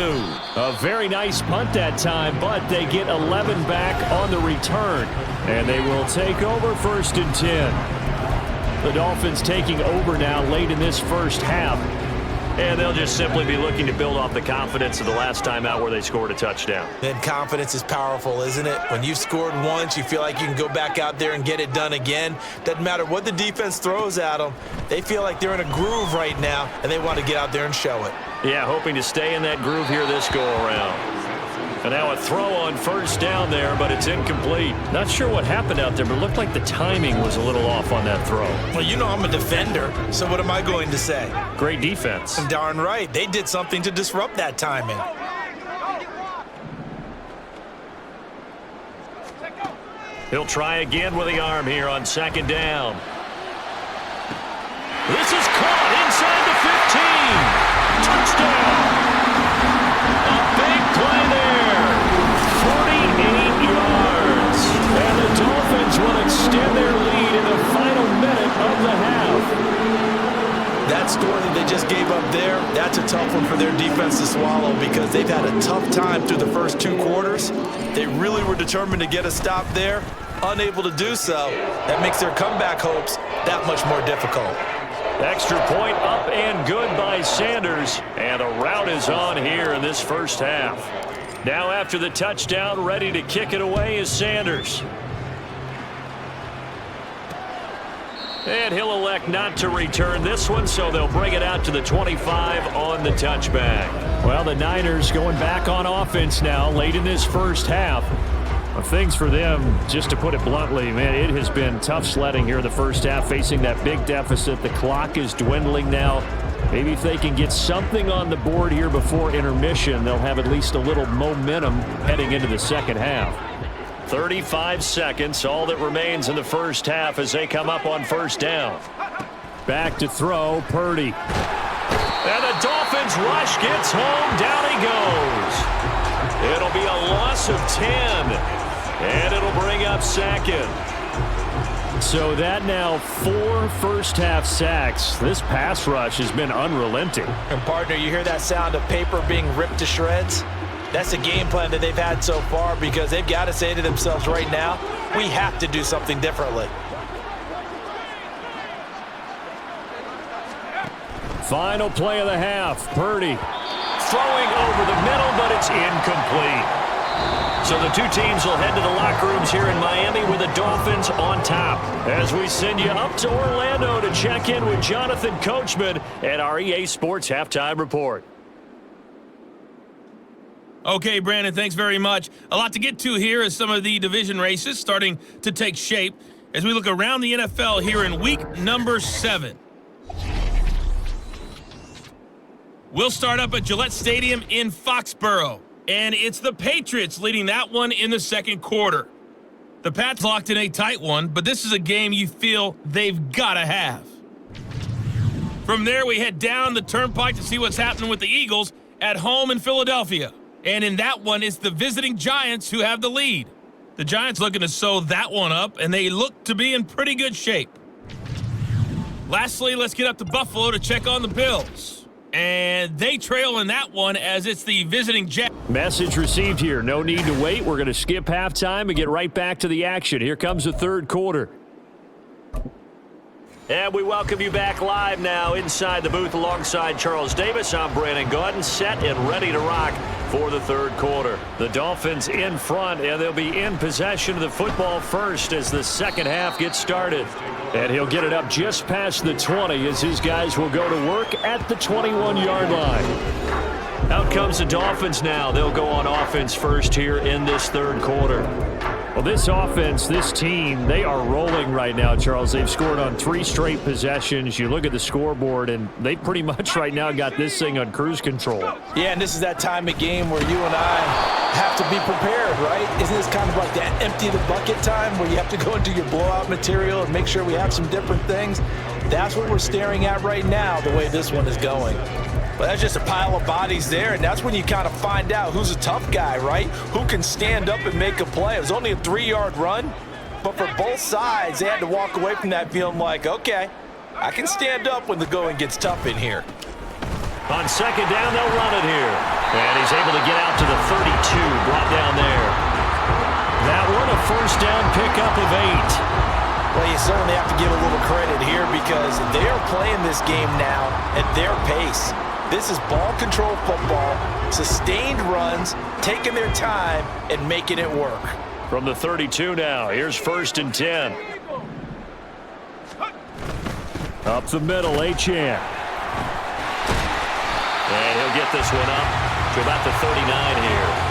A very nice punt that time, but they get 11 back on the return. And they will take over 1st and 10. The Dolphins taking over now late in this first half. And they'll just simply be looking to build off the confidence of the last time out where they scored a touchdown. And confidence is powerful, isn't it? When you've scored once, you feel like you can go back out there and get it done again. Doesn't matter what the defense throws at them. They feel like they're in a groove right now, and they want to get out there and show it. Yeah, hoping to stay in that groove here this go-around. And now a throw on first down there, but it's incomplete. Not sure what happened out there, but it looked like the timing was a little off on that throw. Well, you know I'm a defender, so what am I going to say? Great defense. Darn right. They did something to disrupt that timing. He'll try again with the arm here on second down. This is caught inside the 15. Touchdown. A big play there. 48 yards. And the Dolphins will extend their lead in the final minute of the half. That score that they just gave up there, that's a tough one for their defense to swallow because they've had a tough time through the first 2 quarters. They really were determined to get a stop there, unable to do so. That makes their comeback hopes that much more difficult. Extra point up and good by Sanders. And a rout is on here in this first half. Now after the touchdown, ready to kick it away is Sanders. And he'll elect not to return this one, so they'll bring it out to the 25 on the touchback. Well, the Niners going back on offense now late in this first half. Things for them, just to put it bluntly, man, it has been tough sledding here in the first half, facing that big deficit. The clock is dwindling now. Maybe if they can get something on the board here before intermission, they'll have at least a little momentum heading into the second half. 35 seconds, all that remains in the first half as they come up on first down. Back to throw, Purdy. And the Dolphins rush gets home, down he goes. It'll be a loss of 10. And it'll bring up second. So that now 4 first-half sacks. This pass rush has been unrelenting. And, partner, you hear that sound of paper being ripped to shreds? That's the game plan that they've had so far because they've got to say to themselves right now, we have to do something differently. Final play of the half, Purdy. Throwing over the middle, but it's incomplete. So the two teams will head to the locker rooms here in Miami with the Dolphins on top. As we send you up to Orlando to check in with Jonathan Coachman at our EA Sports Halftime Report. Okay, Brandon, thanks very much. A lot to get to here as some of the division races starting to take shape as we look around the NFL here in week number 7. We'll start up at Gillette Stadium in Foxborough. And it's the Patriots leading that one in the second quarter. The Pats locked in a tight one, but this is a game you feel they've got to have. From there, we head down the turnpike to see what's happening with the Eagles at home in Philadelphia. And in that one, it's the visiting Giants who have the lead. The Giants looking to sew that one up, and they look to be in pretty good shape. Lastly, let's get up to Buffalo to check on the Bills. And they trail in that one as it's the visiting Jets. Message received here. No need to wait. We're going to skip halftime and get right back to the action. Here comes the third quarter. And we welcome you back live now inside the booth alongside Charles Davis. I'm Brandon Gaudin, set and ready to rock for the third quarter. The Dolphins in front, and they'll be in possession of the football first as the second half gets started. And he'll get it up just past the 20 as his guys will go to work at the 21-yard line. Out comes the Dolphins now. They'll go on offense first here in this third quarter. Well, this offense, this team, they are rolling right now, Charles. They've scored on 3 straight possessions. You look at the scoreboard, and they pretty much right now got this thing on cruise control. Yeah, and this is that time of game where you and I have to be prepared, right? Isn't this kind of like that empty the bucket time where you have to go into your blowout material and make sure we have some different things? That's what we're staring at right now, the way this one is going. But that's just a pile of bodies there, and that's when you kind of find out who's a tough guy, right? Who can stand up and make a play. It was only a 3-yard run, but for both sides, they had to walk away from that feeling like, okay, I can stand up when the going gets tough in here. On second down, they'll run it here. And he's able to get out to the 32, brought down there. That one, a first down pickup of 8. Well, you certainly have to give a little credit here because they are playing this game now at their pace. This is ball control football, sustained runs, taking their time, and making it work. From the 32 now, here's 1st and 10. Up the middle, Achane. And he'll get this one up to about the 39 here.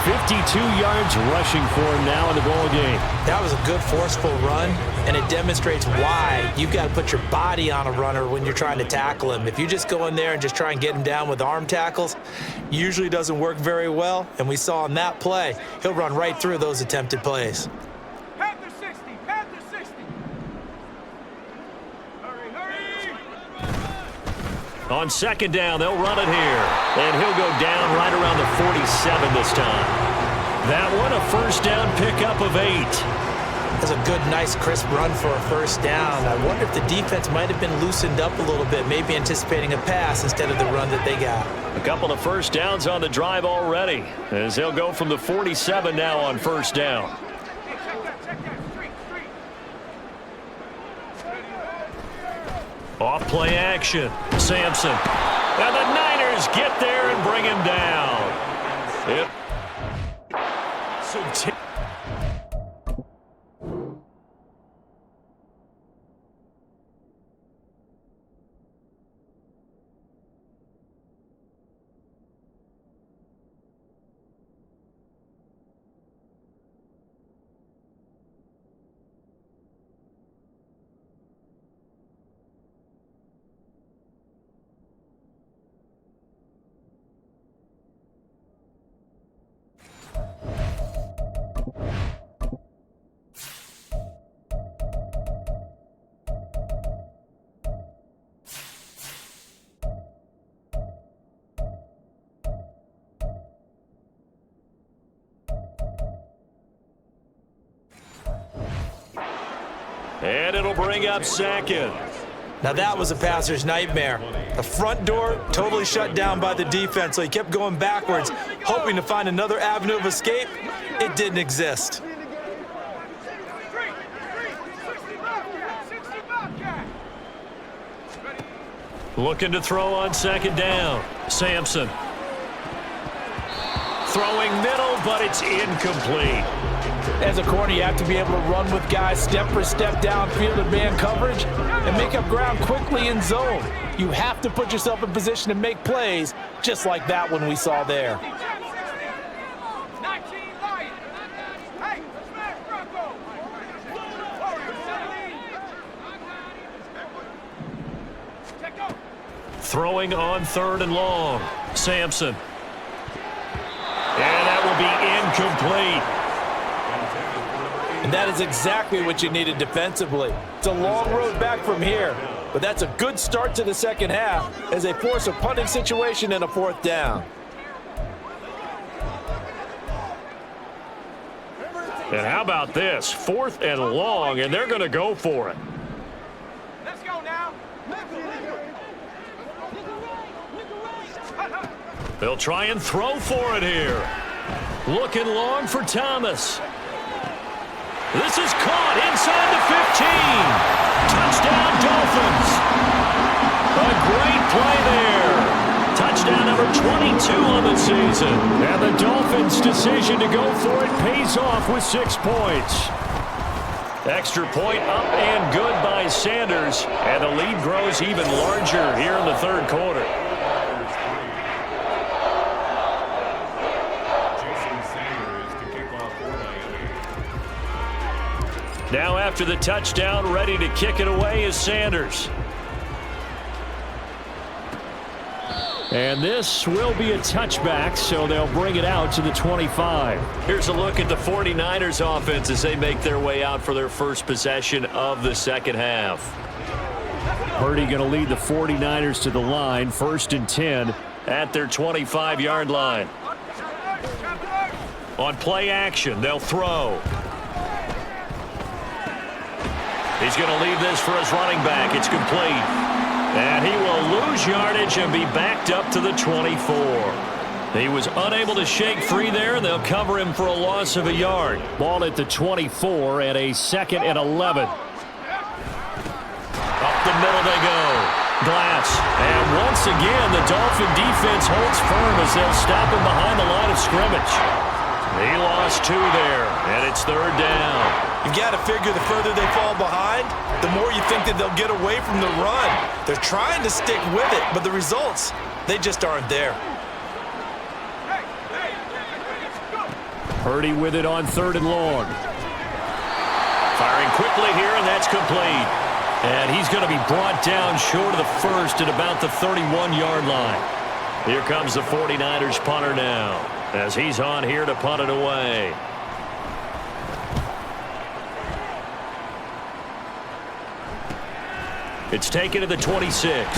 52 yards rushing for him now in the ball game. That was a good forceful run, and it demonstrates why you've got to put your body on a runner when you're trying to tackle him. If you just go in there and just try and get him down with arm tackles, usually doesn't work very well, and we saw in that play, he'll run right through those attempted plays. Panther 60, Panther 60. On 2nd down, they'll run it here. And he'll go down right around the 47 this time. That one, a 1st down pickup of 8. That's a good, nice, crisp run for a 1st down. I wonder if the defense might have been loosened up a little bit, maybe anticipating a pass instead of the run that they got. A couple of 1st downs on the drive already, as they'll go from the 47 now on 1st down. Off play action. Sampson. And the Niners get there and bring him down. Yep. And it'll bring up 2nd. Now that was a passer's nightmare. The front door totally shut down by the defense, so he kept going backwards, hoping to find another avenue of escape. It didn't exist. Looking to throw on 2nd down. Sampson. Throwing middle, but it's incomplete. As a corner, you have to be able to run with guys step for step downfield in man coverage and make up ground quickly in zone. You have to put yourself in position to make plays, just like that one we saw there. Throwing on 3rd and long. Sampson. And that will be incomplete. And that is exactly what you needed defensively. It's a long road back from here, but that's a good start to the 2nd half as they force a punting situation and a 4th down. And how about this? 4th and long, and they're going to go for it. Let's go now. They'll try and throw for it here. Looking long for Thomas. This is caught inside the 15. Touchdown, Dolphins. A great play there. Touchdown number 22 on the season. And the Dolphins' decision to go for it pays off with 6 points. Extra point up and good by Sanders. And the lead grows even larger here in the 3rd quarter. Now after the touchdown, ready to kick it away is Sanders. And this will be a touchback, so they'll bring it out to the 25. Here's a look at the 49ers offense as they make their way out for their first possession of the 2nd half. Purdy going to lead the 49ers to the line, 1st and 10 at their 25-yard line. On play action, they'll throw. He's going to leave this for his running back. It's complete. And he will lose yardage and be backed up to the 24. He was unable to shake free there, and they'll cover him for a loss of a yard. Ball at the 24 and a 2nd and 11. Up the middle they go. Glass. And once again, the Dolphin defense holds firm as they'll stop him behind the line of scrimmage. He lost 2 there, and it's 3rd down. You've got to figure the further they fall behind, the more you think that they'll get away from the run. They're trying to stick with it, but the results, they just aren't there. Purdy with it on 3rd and long. Firing quickly here, and that's complete. And he's going to be brought down short of the first at about the 31-yard line. Here comes the 49ers punter now, as he's on here to punt it away. It's taken to the 26.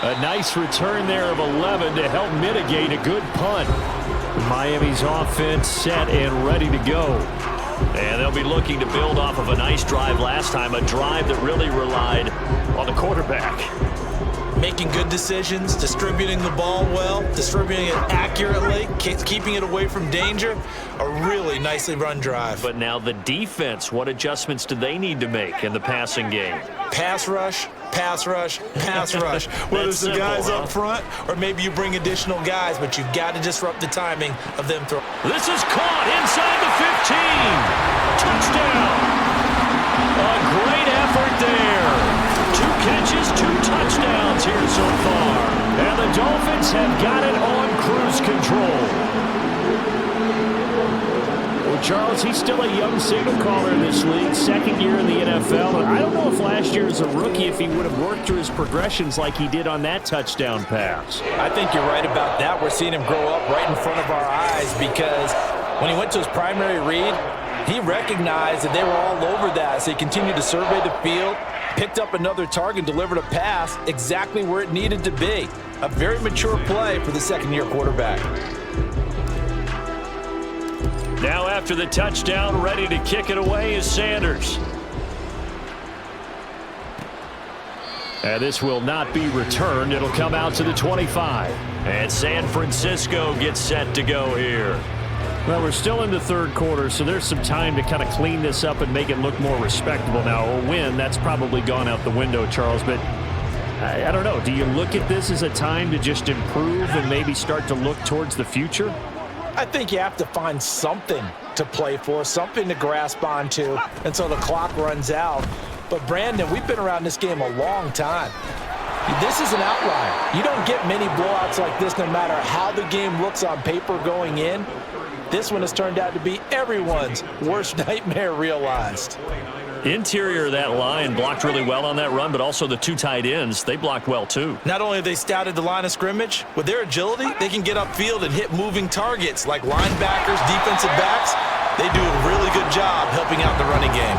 A nice return there of 11 to help mitigate a good punt. Miami's offense set and ready to go. And they'll be looking to build off of a nice drive last time, a drive that really relied on the quarterback. Making good decisions, distributing the ball well, distributing it accurately, keeping it away from danger. A really nicely run drive. But now the defense, what adjustments do they need to make in the passing game? Pass rush, pass rush, pass rush. Whether it's the guys up front or maybe you bring additional guys, but you've got to disrupt the timing of them throwing. This is caught inside the 15. Touchdown. A great effort there. 2 catches, 2 touchdowns here so far. And the Dolphins have got it on cruise control. Well, Charles, he's still a young signal caller in this league, 2nd year in the NFL. But I don't know if last year as a rookie, if he would have worked through his progressions like he did on that touchdown pass. I think you're right about that. We're seeing him grow up right in front of our eyes because when he went to his primary read, he recognized that they were all over that, so he continued to survey the field, picked up another target, delivered a pass exactly where it needed to be. A very mature play for the 2nd-year quarterback. Now after the touchdown, ready to kick it away is Sanders. And this will not be returned. It'll come out to the 25. And San Francisco gets set to go here. Well, we're still in the 3rd quarter, so there's some time to kind of clean this up and make it look more respectable. Now, a win, that's probably gone out the window, Charles, but I don't know. Do you look at this as a time to just improve and maybe start to look towards the future? I think you have to find something to play for, something to grasp onto until the clock runs out. But, Brandon, we've been around this game a long time. This is an outlier. You don't get many blowouts like this no matter how the game looks on paper going in. This one has turned out to be everyone's worst nightmare realized. Interior of that line blocked really well on that run, but also the 2 tight ends, they blocked well too. Not only have they scouted the line of scrimmage, with their agility, they can get upfield and hit moving targets like linebackers, defensive backs. They do a really good job helping out the running game.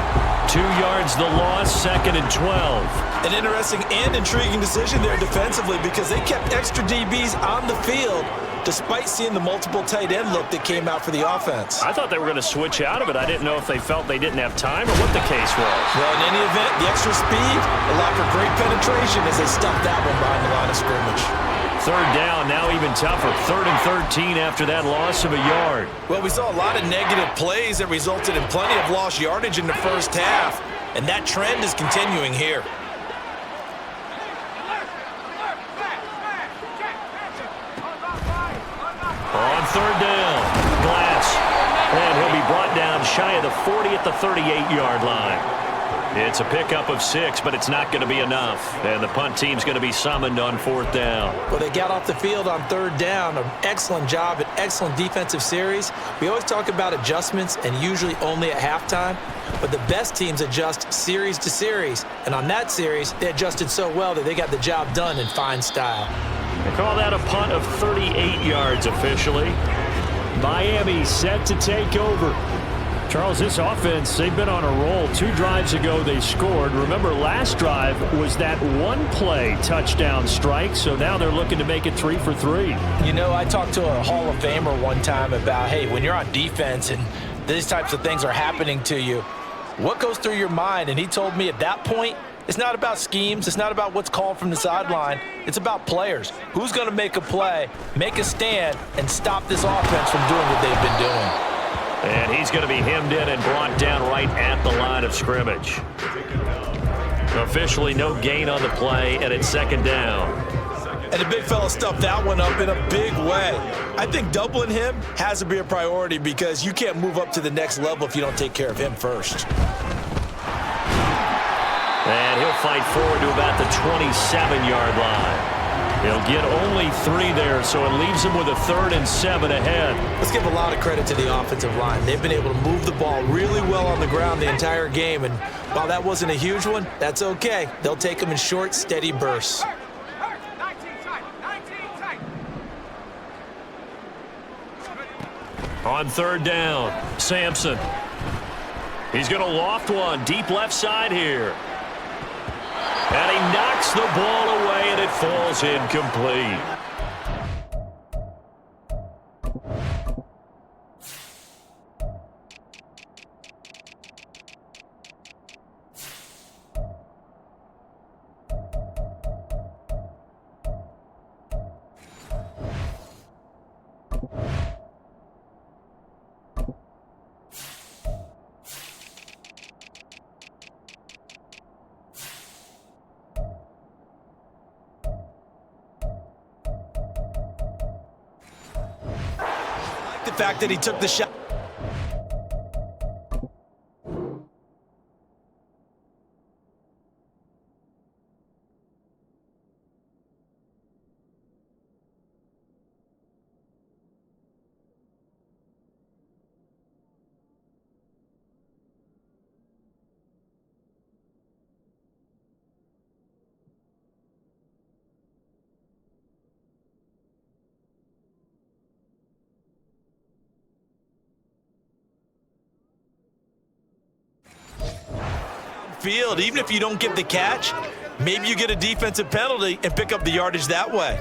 2 yards the loss, 2nd and 12. An interesting and intriguing decision there defensively because they kept extra DBs on the field despite seeing the multiple tight end look that came out for the offense. I thought they were going to switch out of it. I didn't know if they felt they didn't have time or what the case was. Well, in any event, the extra speed allowed for great penetration as they stuffed that one behind the line of scrimmage. 3rd down, now even tougher. 3rd and 13 after that loss of a yard. Well, we saw a lot of negative plays that resulted in plenty of lost yardage in the first half, and that trend is continuing here. On 3rd down, Glass. And he'll be brought down shy of the 40 at the 38-yard line. It's a pickup of 6, but it's not going to be enough. And the punt team's going to be summoned on 4th down. Well, they got off the field on 3rd down. An excellent job, an excellent defensive series. We always talk about adjustments and usually only at halftime. But the best teams adjust series to series. And on that series, they adjusted so well that they got the job done in fine style. They call that a punt of 38 yards officially. Miami set to take over. Charles, this offense, they've been on a roll. 2 drives ago, they scored. Remember, last drive was that 1-play touchdown strike, so now they're looking to make it 3 for 3. You know, I talked to a Hall of Famer one time about, hey, when you're on defense and these types of things are happening to you, what goes through your mind? And he told me at that point, it's not about schemes. It's not about what's called from the sideline. It's about players. Who's going to make a play, make a stand, and stop this offense from doing what they've been doing? And he's going to be hemmed in and brought down right at the line of scrimmage. Officially no gain on the play, and it's second down. And the big fella stuffed that one up in a big way. I think doubling him has to be a priority because you can't move up to the next level if you don't take care of him first. And he'll fight forward to about the 27-yard line. He'll get only 3 there, so it leaves him with a 3rd and 7 ahead. Let's give a lot of credit to the offensive line. They've been able to move the ball really well on the ground the entire game, and while that wasn't a huge one, that's okay. They'll take them in short, steady bursts. 19 tight, 19 tight. On 3rd down, Sampson. He's going to loft one deep left side here. And he knocks the ball away, and it falls incomplete. The fact that he took the shot. Field, even if you don't get the catch, maybe you get a defensive penalty and pick up the yardage that way.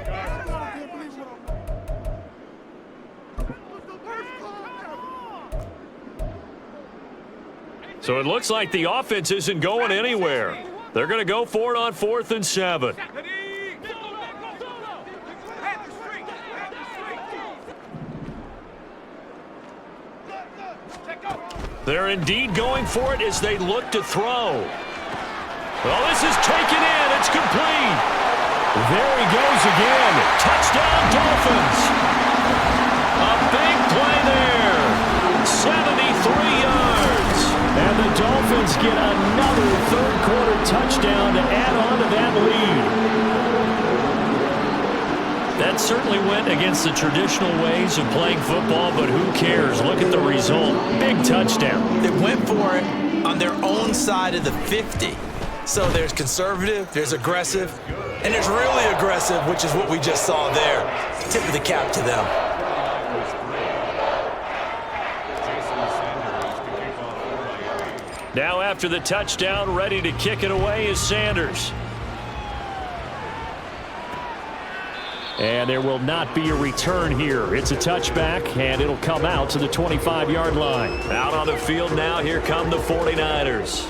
So it looks like the offense isn't going anywhere. They're going to go for it on 4th and 7. They're indeed going for it as they look to throw. Well, this is taken in. It's complete. There he goes again. Touchdown, Dolphins. A big play there. 73 yards. And the Dolphins get another third-quarter touchdown to add on to that lead. That certainly went against the traditional ways of playing football, but who cares? Look at the result. Big touchdown. They went for it on their own side of the 50. So there's conservative, there's aggressive, and there's really aggressive, which is what we just saw there. Tip of the cap to them. Now after the touchdown, ready to kick it away is Sanders. And there will not be a return here. It's a touchback, and it'll come out to the 25-yard line. Out on the field now, here come the 49ers.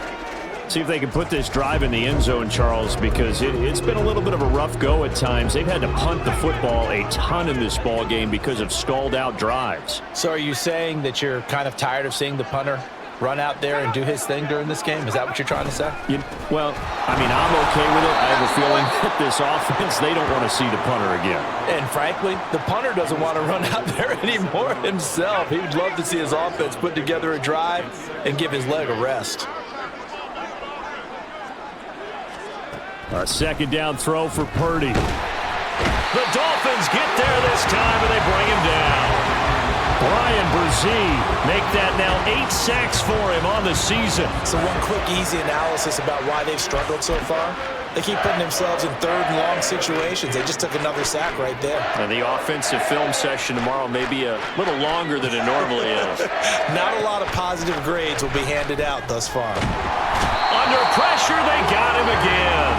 See if they can put this drive in the end zone, Charles, because it's been a little bit of a rough go at times. They've had to punt the football a ton in this ball game because of stalled-out drives. So are you saying that you're kind of tired of seeing the punter run out there and do his thing during this game? Is that what you're trying to say? Well, I mean, I'm okay with it. I have a feeling that this offense, they don't want to see the punter again. And frankly, the punter doesn't want to run out there anymore himself. He would love to see his offense put together a drive and give his leg a rest. A second down throw for Purdy. The Dolphins get there this time, and they bring him down. Brian Brzee make that now 8 sacks for him on the season. So one quick, easy analysis about why they've struggled so far. They keep putting themselves in 3rd and long situations. They just took another sack right there. And the offensive film session tomorrow may be a little longer than it normally is. Not a lot of positive grades will be handed out thus far. Under pressure, they got him again.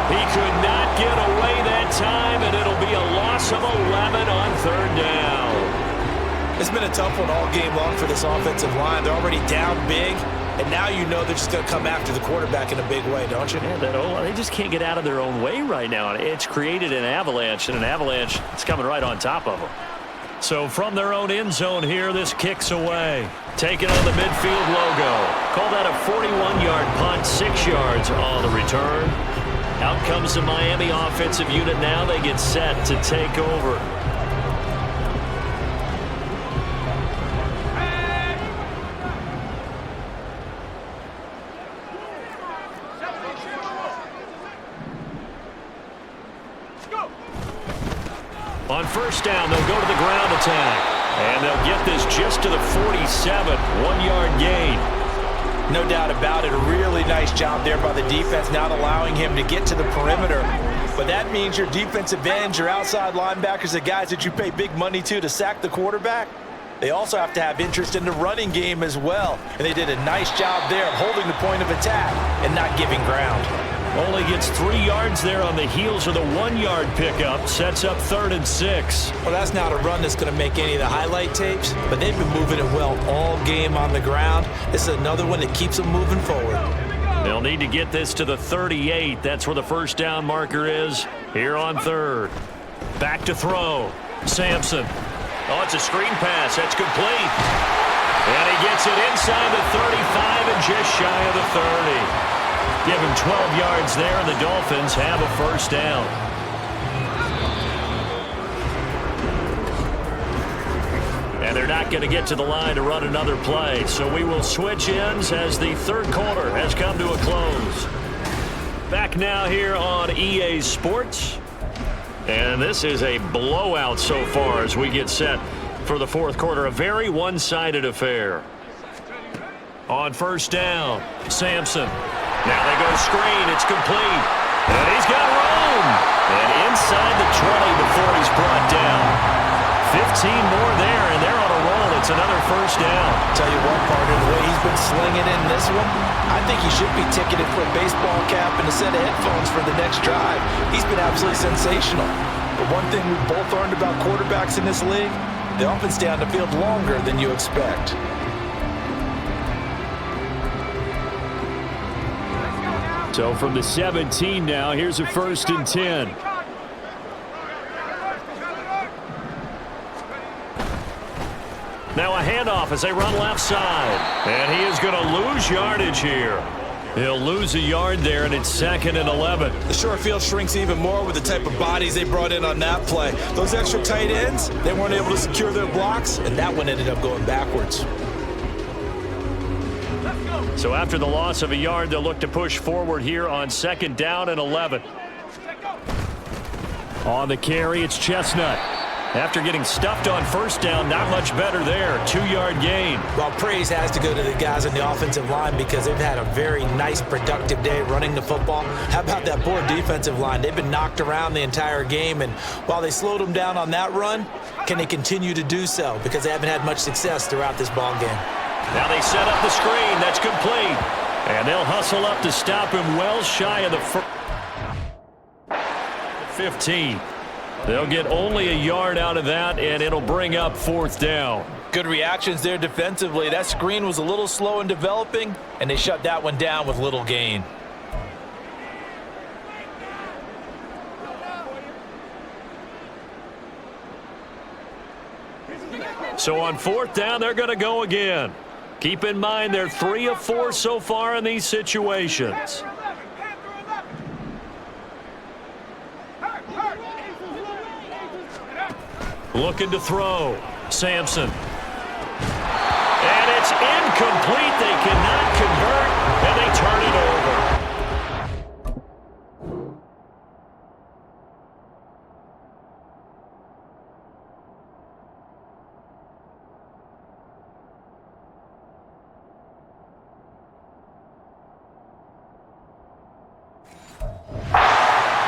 He could not get away that time, and it'll be a loss of 11 on 3rd down. It's been a tough one all game long for this offensive line. They're already down big, and now you know they're just going to come after the quarterback in a big way, don't you? Yeah, they just can't get out of their own way right now. It's created an avalanche, and an avalanche is coming right on top of them. So from their own end zone here, this kicks away. Taking on the midfield logo. Call that a 41-yard punt, 6 yards on the return. Out comes the Miami offensive unit now. They get set to take over. On first down, they'll go to the ground attack. And they'll get this just to the 47, 1-yard gain. No doubt about it. A really nice job there by the defense, not allowing him to get to the perimeter. But that means your defensive ends, your outside linebackers, the guys that you pay big money to sack the quarterback, they also have to have interest in the running game as well. And they did a nice job there of holding the point of attack and not giving ground. Only gets 3 yards there on the heels of the 1-yard pickup. Sets up 3rd and 6. Well, that's not a run that's going to make any of the highlight tapes, but they've been moving it well all game on the ground. This is another one that keeps them moving forward. They'll need to get this to the 38. That's where the first down marker is here on 3rd. Back to throw. Sampson. Oh, it's a screen pass. That's complete. And he gets it inside the 35 and just shy of the 30. Give him 12 yards there, and the Dolphins have a first down. And they're not going to get to the line to run another play, so we will switch ends as the 3rd quarter has come to a close. Back now here on EA Sports. And this is a blowout so far as we get set for the 4th quarter. A very one-sided affair. On first down, Sampson. Now they go screen. It's complete. And he's got room. And inside the 20 before he's brought down. 15 more there, and they're on a roll. It's another first down. Tell you what, partner, the way he's been slinging in this one, I think he should be ticketed for a baseball cap and a set of headphones for the next drive. He's been absolutely sensational. But one thing we've both learned about quarterbacks in this league, they often stay on the field longer than you expect. So from the 17 now, here's a 1st and 10. Now a handoff as they run left side. And he is going to lose yardage here. He'll lose a yard there, and it's 2nd and 11. The short field shrinks even more with the type of bodies they brought in on that play. Those extra tight ends, they weren't able to secure their blocks, and that one ended up going backwards. So after the loss of a yard, they'll look to push forward here on 2nd down and 11. On the carry, it's Chestnut. After getting stuffed on first down, not much better there. 2-yard gain. Well, praise has to go to the guys on the offensive line because they've had a very nice, productive day running the football. How about that poor defensive line? They've been knocked around the entire game, and while they slowed them down on that run, can they continue to do so? Because they haven't had much success throughout this ball game. Now they set up the screen. That's complete. And they'll hustle up to stop him well shy of the 15. They'll get only a yard out of that, and it'll bring up 4th down. Good reactions there defensively. That screen was a little slow in developing, and they shut that one down with little gain. So on 4th down, they're going to go again. Keep in mind they're 3 of 4 so far in these situations. Looking to throw. Sampson. And it's incomplete. They cannot convert, and they turn it over.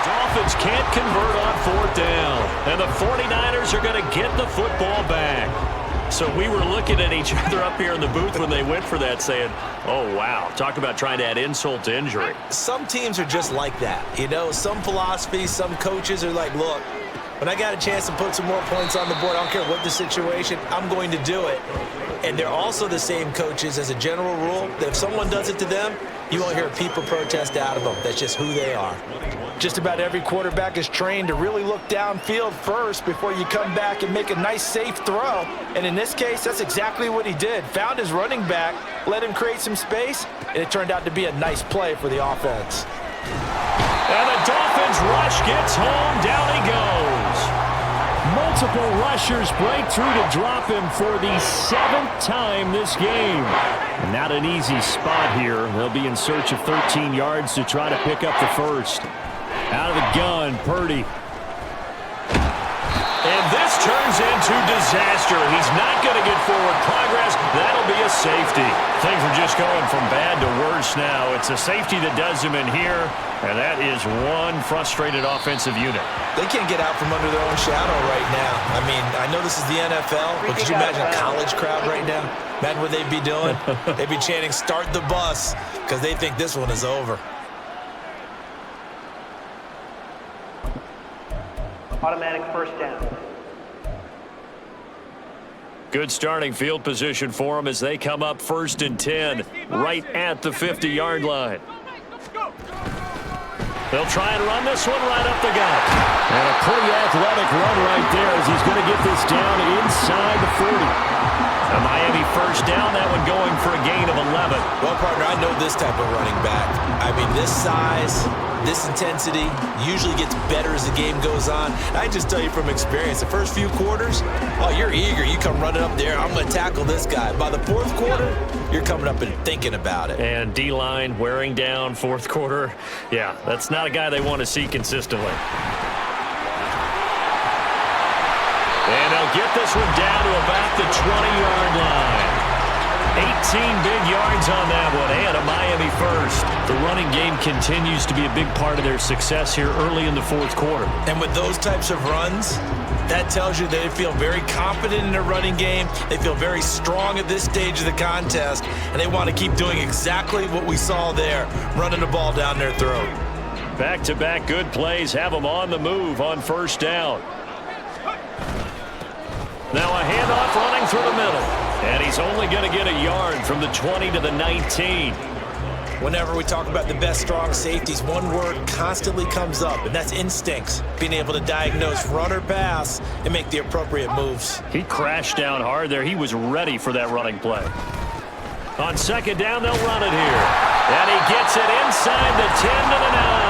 Dolphins can't convert on 4th down. And the 49ers are going to get the football back. So we were looking at each other up here in the booth when they went for that saying, oh, wow, talk about trying to add insult to injury. Some teams are just like that. You know, some philosophies, some coaches are like, look, when I got a chance to put some more points on the board, I don't care what the situation, I'm going to do it. And they're also the same coaches as a general rule that if someone does it to them, You won't hear people protest out of them. That's just who they are. Just about every quarterback is trained to really look downfield first before you come back and make a nice, safe throw. And in this case, that's exactly what he did. Found his running back, let him create some space, and it turned out to be a nice play for the offense. And the Dolphins rush gets home. Down he goes. Multiple rushers break through to drop him for the 7th time this game. And not an easy spot here. They'll be in search of 13 yards to try to pick up the first. Out of the gun, Purdy. And this turns into disaster. He's not going to get forward progress. That'll be a safety. Things are just going from bad to worse now. It's a safety that does him in here, and that is one frustrated offensive unit. They can't get out from under their own shadow right now. I mean, I know this is the NFL, but could you imagine a college crowd right now? Imagine what they'd be doing. They'd be chanting, "Start the bus," because they think this one is over. Automatic first down. Good starting field position for them as they come up 1st and 10, right at the 50-yard line. They'll try and run this one right up the gut. And a pretty athletic run right there as he's going to get this down inside the 40. A Miami first down, that one going for a gain of 11. Well, partner, I know this type of running back. I mean, this size, this intensity usually gets better as the game goes on. I just tell you from experience, the first few quarters, oh, you're eager. You come running up there, I'm going to tackle this guy. By the 4th quarter, you're coming up and thinking about it. And D-line wearing down 4th quarter. Yeah, that's not a guy they want to see consistently. And they'll get this one down to about the 20-yard line. 18 big yards on that one, and a Miami first. The running game continues to be a big part of their success here early in the 4th quarter. And with those types of runs, that tells you they feel very confident in their running game. They feel very strong at this stage of the contest, and they want to keep doing exactly what we saw there, running the ball down their throat. Back-to-back good plays have them on the move on 1st down. Now a handoff running through the middle. And he's only going to get a yard from the 20 to the 19. Whenever we talk about the best strong safeties, one word constantly comes up, and that's instincts. Being able to diagnose run or pass and make the appropriate moves. He crashed down hard there. He was ready for that running play. On 2nd down, they'll run it here. And he gets it inside the 10 to the 9.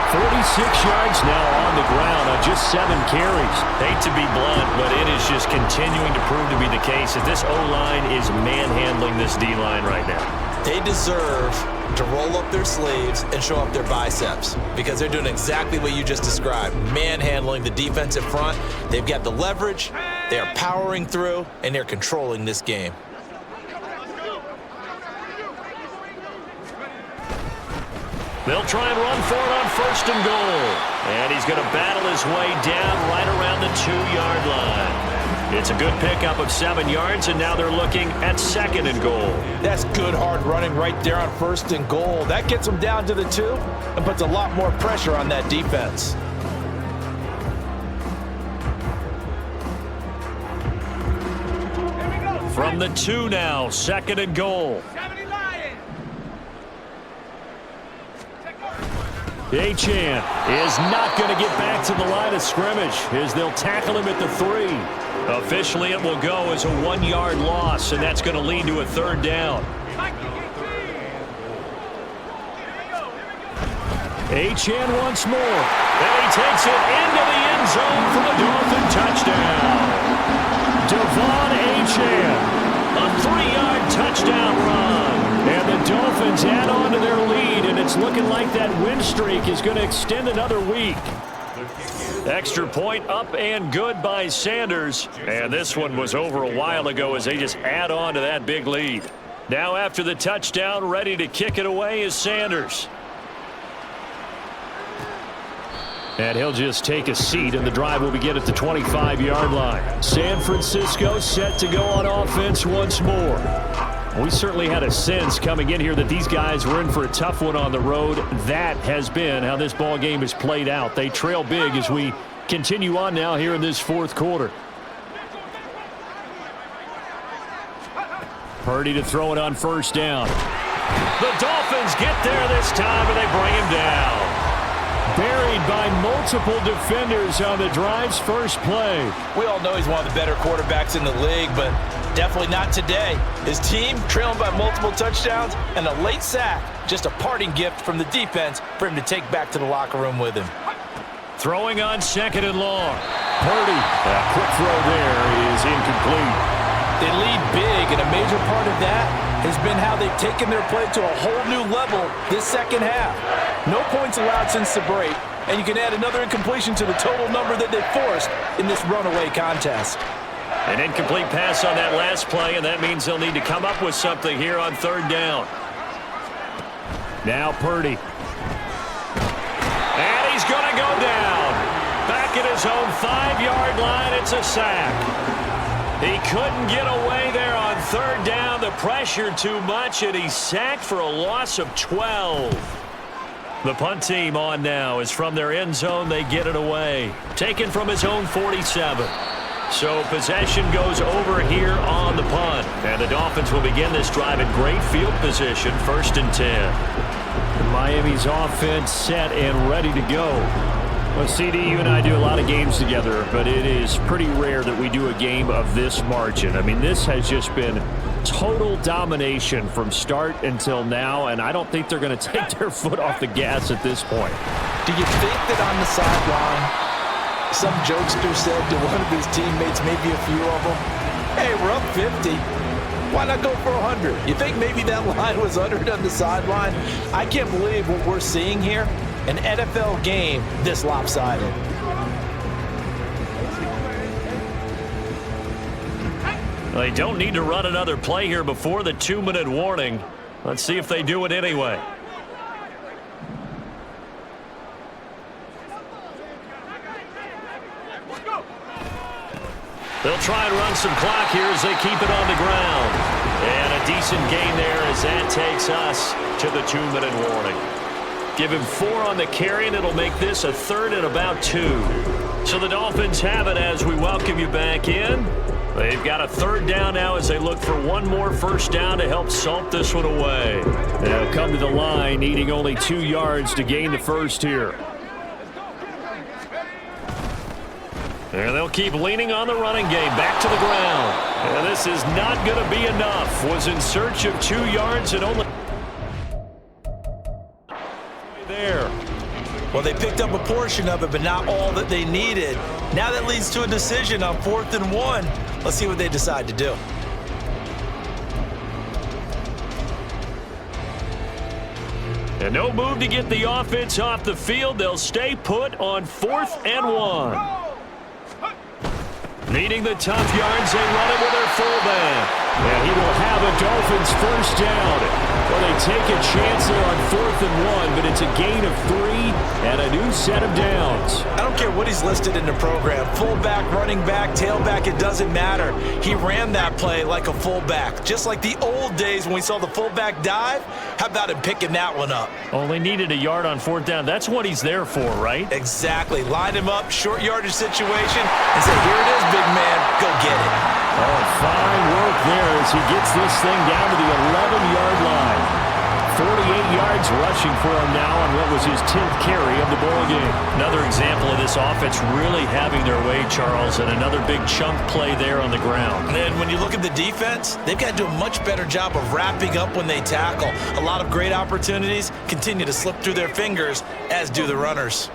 46 yards now on the ground on just 7 carries. Hate to be blunt, but it is just continuing to prove to be the case that this O-line is manhandling this D-line right now. They deserve to roll up their sleeves and show up their biceps because they're doing exactly what you just described, manhandling the defensive front. They've got the leverage, they are powering through, and they're controlling this game. They'll try and run for it on 1st and goal. And he's going to battle his way down right around the 2-yard line. It's a good pickup of 7 yards, and now they're looking at 2nd and goal. That's good hard running right there on 1st and goal. That gets them down to the 2 and puts a lot more pressure on that defense. From the 2 now, 2nd and goal. Achane is not going to get back to the line of scrimmage as they'll tackle him at the 3. Officially, it will go as a 1-yard loss, and that's going to lead to a 3rd down. Achane once more, and he takes it into the end zone for the Dolphin touchdown. Devon Achane, a 3-yard touchdown run. And the Dolphins add on to their lead, and it's looking like that win streak is going to extend another week. Extra point up and good by Sanders. And this one was over a while ago as they just add on to that big lead. Now after the touchdown, ready to kick it away is Sanders. And he'll just take a seat, and the drive will begin at the 25-yard line. San Francisco set to go on offense once more. We certainly had a sense coming in here that these guys were in for a tough one on the road. That has been how this ball game has played out. They trail big as we continue on now here in this 4th quarter. Purdy to throw it on 1st down. The Dolphins get there this time, and they bring him down. Buried by multiple defenders on the drive's first play. We all know he's one of the better quarterbacks in the league, but definitely not today. His team trailing by multiple touchdowns and a late sack. Just a parting gift from the defense for him to take back to the locker room with him. Throwing on 2nd and long. Purdy, a quick throw there is incomplete. They lead big, and a major part of that has been how they've taken their play to a whole new level this second half. No points allowed since the break, and you can add another incompletion to the total number that they forced in this runaway contest. An incomplete pass on that last play, and that means they'll need to come up with something here on 3rd down. Now Purdy. And he's going to go down. Back at his own 5-yard line, it's a sack. He couldn't get away there on 3rd down. The pressure too much, and he's sacked for a loss of 12. The punt team on now is from their end zone. They get it away. Taken from his own 47. So possession goes over here on the punt. And the Dolphins will begin this drive in great field position, 1st and 10. Miami's offense set and ready to go. Well, CD, you and I do a lot of games together, but it is pretty rare that we do a game of this margin. I mean, this has just been total domination from start until now, and I don't think they're going to take their foot off the gas at this point. Do you think that on the sideline, some jokester said to one of his teammates, maybe a few of them, hey, we're up 50. Why not go for 100? You think maybe that line was uttered on the sideline? I can't believe what we're seeing here. An NFL game this lopsided. They don't need to run another play here before the 2-minute warning. Let's see if they do it anyway. They'll try and run some clock here as they keep it on the ground. And a decent gain there as that takes us to the 2-minute warning. Give him 4 on the carry, and it'll make this a 3rd and about 2. So the Dolphins have it as we welcome you back in. They've got a 3rd down now as they look for one more 1st down to help salt this one away. They'll come to the line, needing only 2 yards to gain the 1st here. And they'll keep leaning on the running game. Back to the ground. And this is not going to be enough. Was in search of 2 yards and only... there. Well, they picked up a portion of it, but not all that they needed. Now that leads to a decision on 4th and 1. Let's see what they decide to do. And no move to get the offense off the field. They'll stay put on 4th and 1. Needing the tough yards, they run it with their fullback. And he will have a Dolphins 1st down. Well, they take a chance there on 4th and 1, but it's a gain of 3 and a new set of downs. I don't care what he's listed in the program. Fullback, running back, tailback, it doesn't matter. He ran that play like a fullback, just like the old days when we saw the fullback dive. How about him picking that one up? Only needed a yard on 4th down. That's what he's there for, right? Exactly. Line him up, short yardage situation, and say, here it is, big man, go get it. Oh, fine work there as he gets this thing down to the 11-yard line. 48 yards rushing for him now on what was his 10th carry of the ball game. Another example of this offense really having their way, Charles, and another big chunk play there on the ground. And then when you look at the defense, they've got to do a much better job of wrapping up when they tackle. A lot of great opportunities continue to slip through their fingers, as do the runners.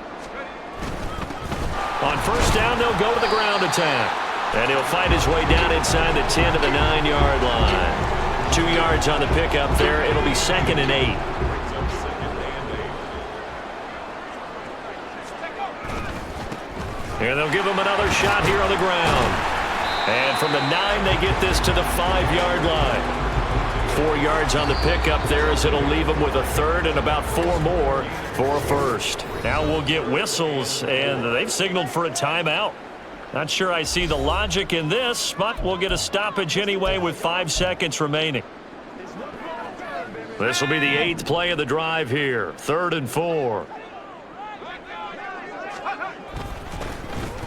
On 1st down, they'll go to the ground attack. And he'll fight his way down inside the 10 to the 9-yard line. 2 yards on the pickup there. It'll be 2nd and 8. And they'll give him another shot here on the ground. And from the 9, they get this to the 5-yard line. 4 yards on the pickup there as it'll leave them with a 3rd and about 4 more for a 1st. Now we'll get whistles, and they've signaled for a timeout. Not sure I see the logic in this, but we'll get a stoppage anyway with 5 seconds remaining. This will be the 8th play of the drive here. 3rd and 4.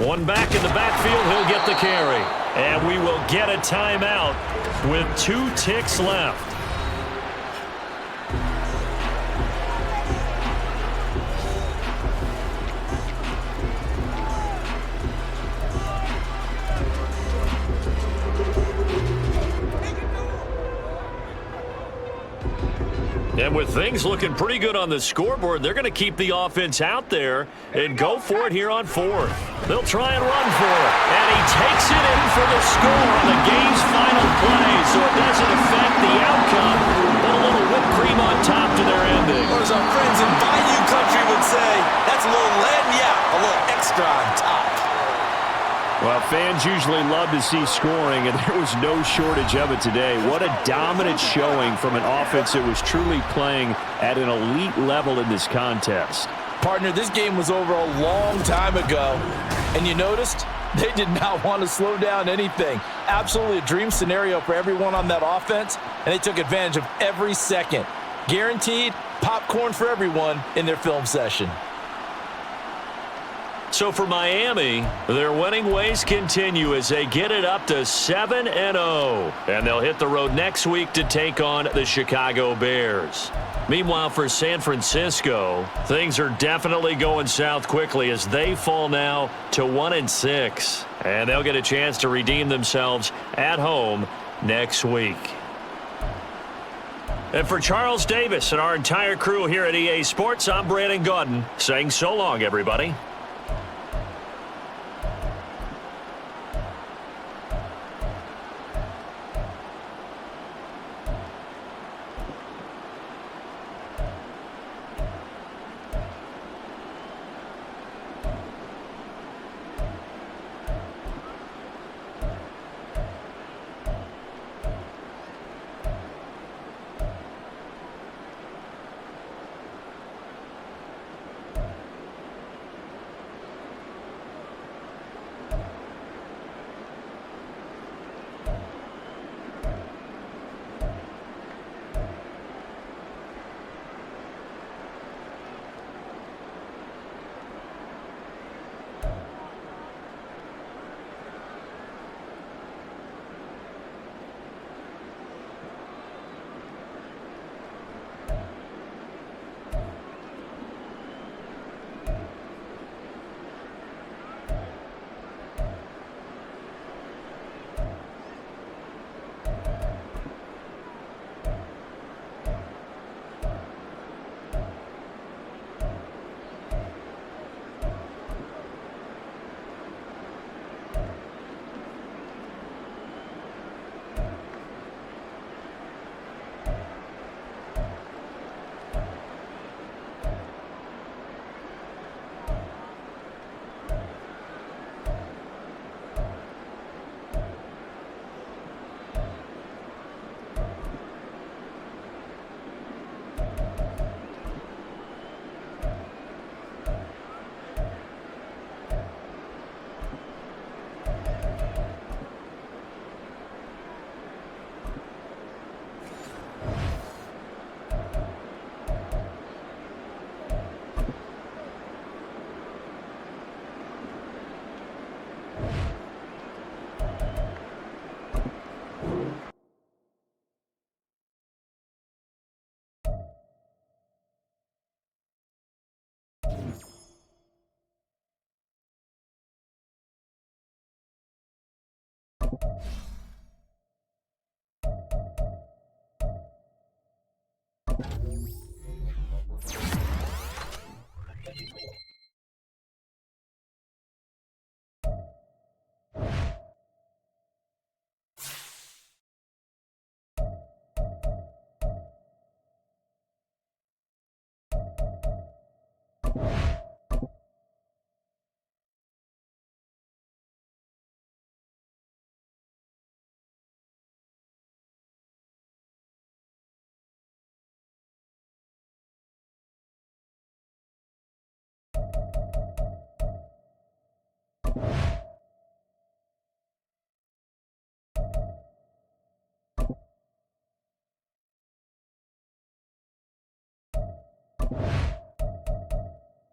One back in the backfield, he'll get the carry. And we will get a timeout with 2 ticks left. And with things looking pretty good on the scoreboard, they're going to keep the offense out there and go for it here on fourth. They'll try and run for it. And he takes it in for the score on the game's final play, so it doesn't affect the outcome, but a little whipped cream on top to their ending. Or as our friends in Bayou Country would say, that's a little lagniappe, a little extra on top. Well, fans usually love to see scoring, and there was no shortage of it today. What a dominant showing from an offense that was truly playing at an elite level in this contest. Partner, this game was over a long time ago, and you noticed they did not want to slow down anything. Absolutely a dream scenario for everyone on that offense, and they took advantage of every second. Guaranteed popcorn for everyone in their film session. So for Miami, their winning ways continue as they get it up to 7-0. And they'll hit the road next week to take on the Chicago Bears. Meanwhile, for San Francisco, things are definitely going south quickly as they fall now to 1-6. And they'll get a chance to redeem themselves at home next week. And for Charles Davis and our entire crew here at EA Sports, I'm Brandon Gaudin saying so long, everybody.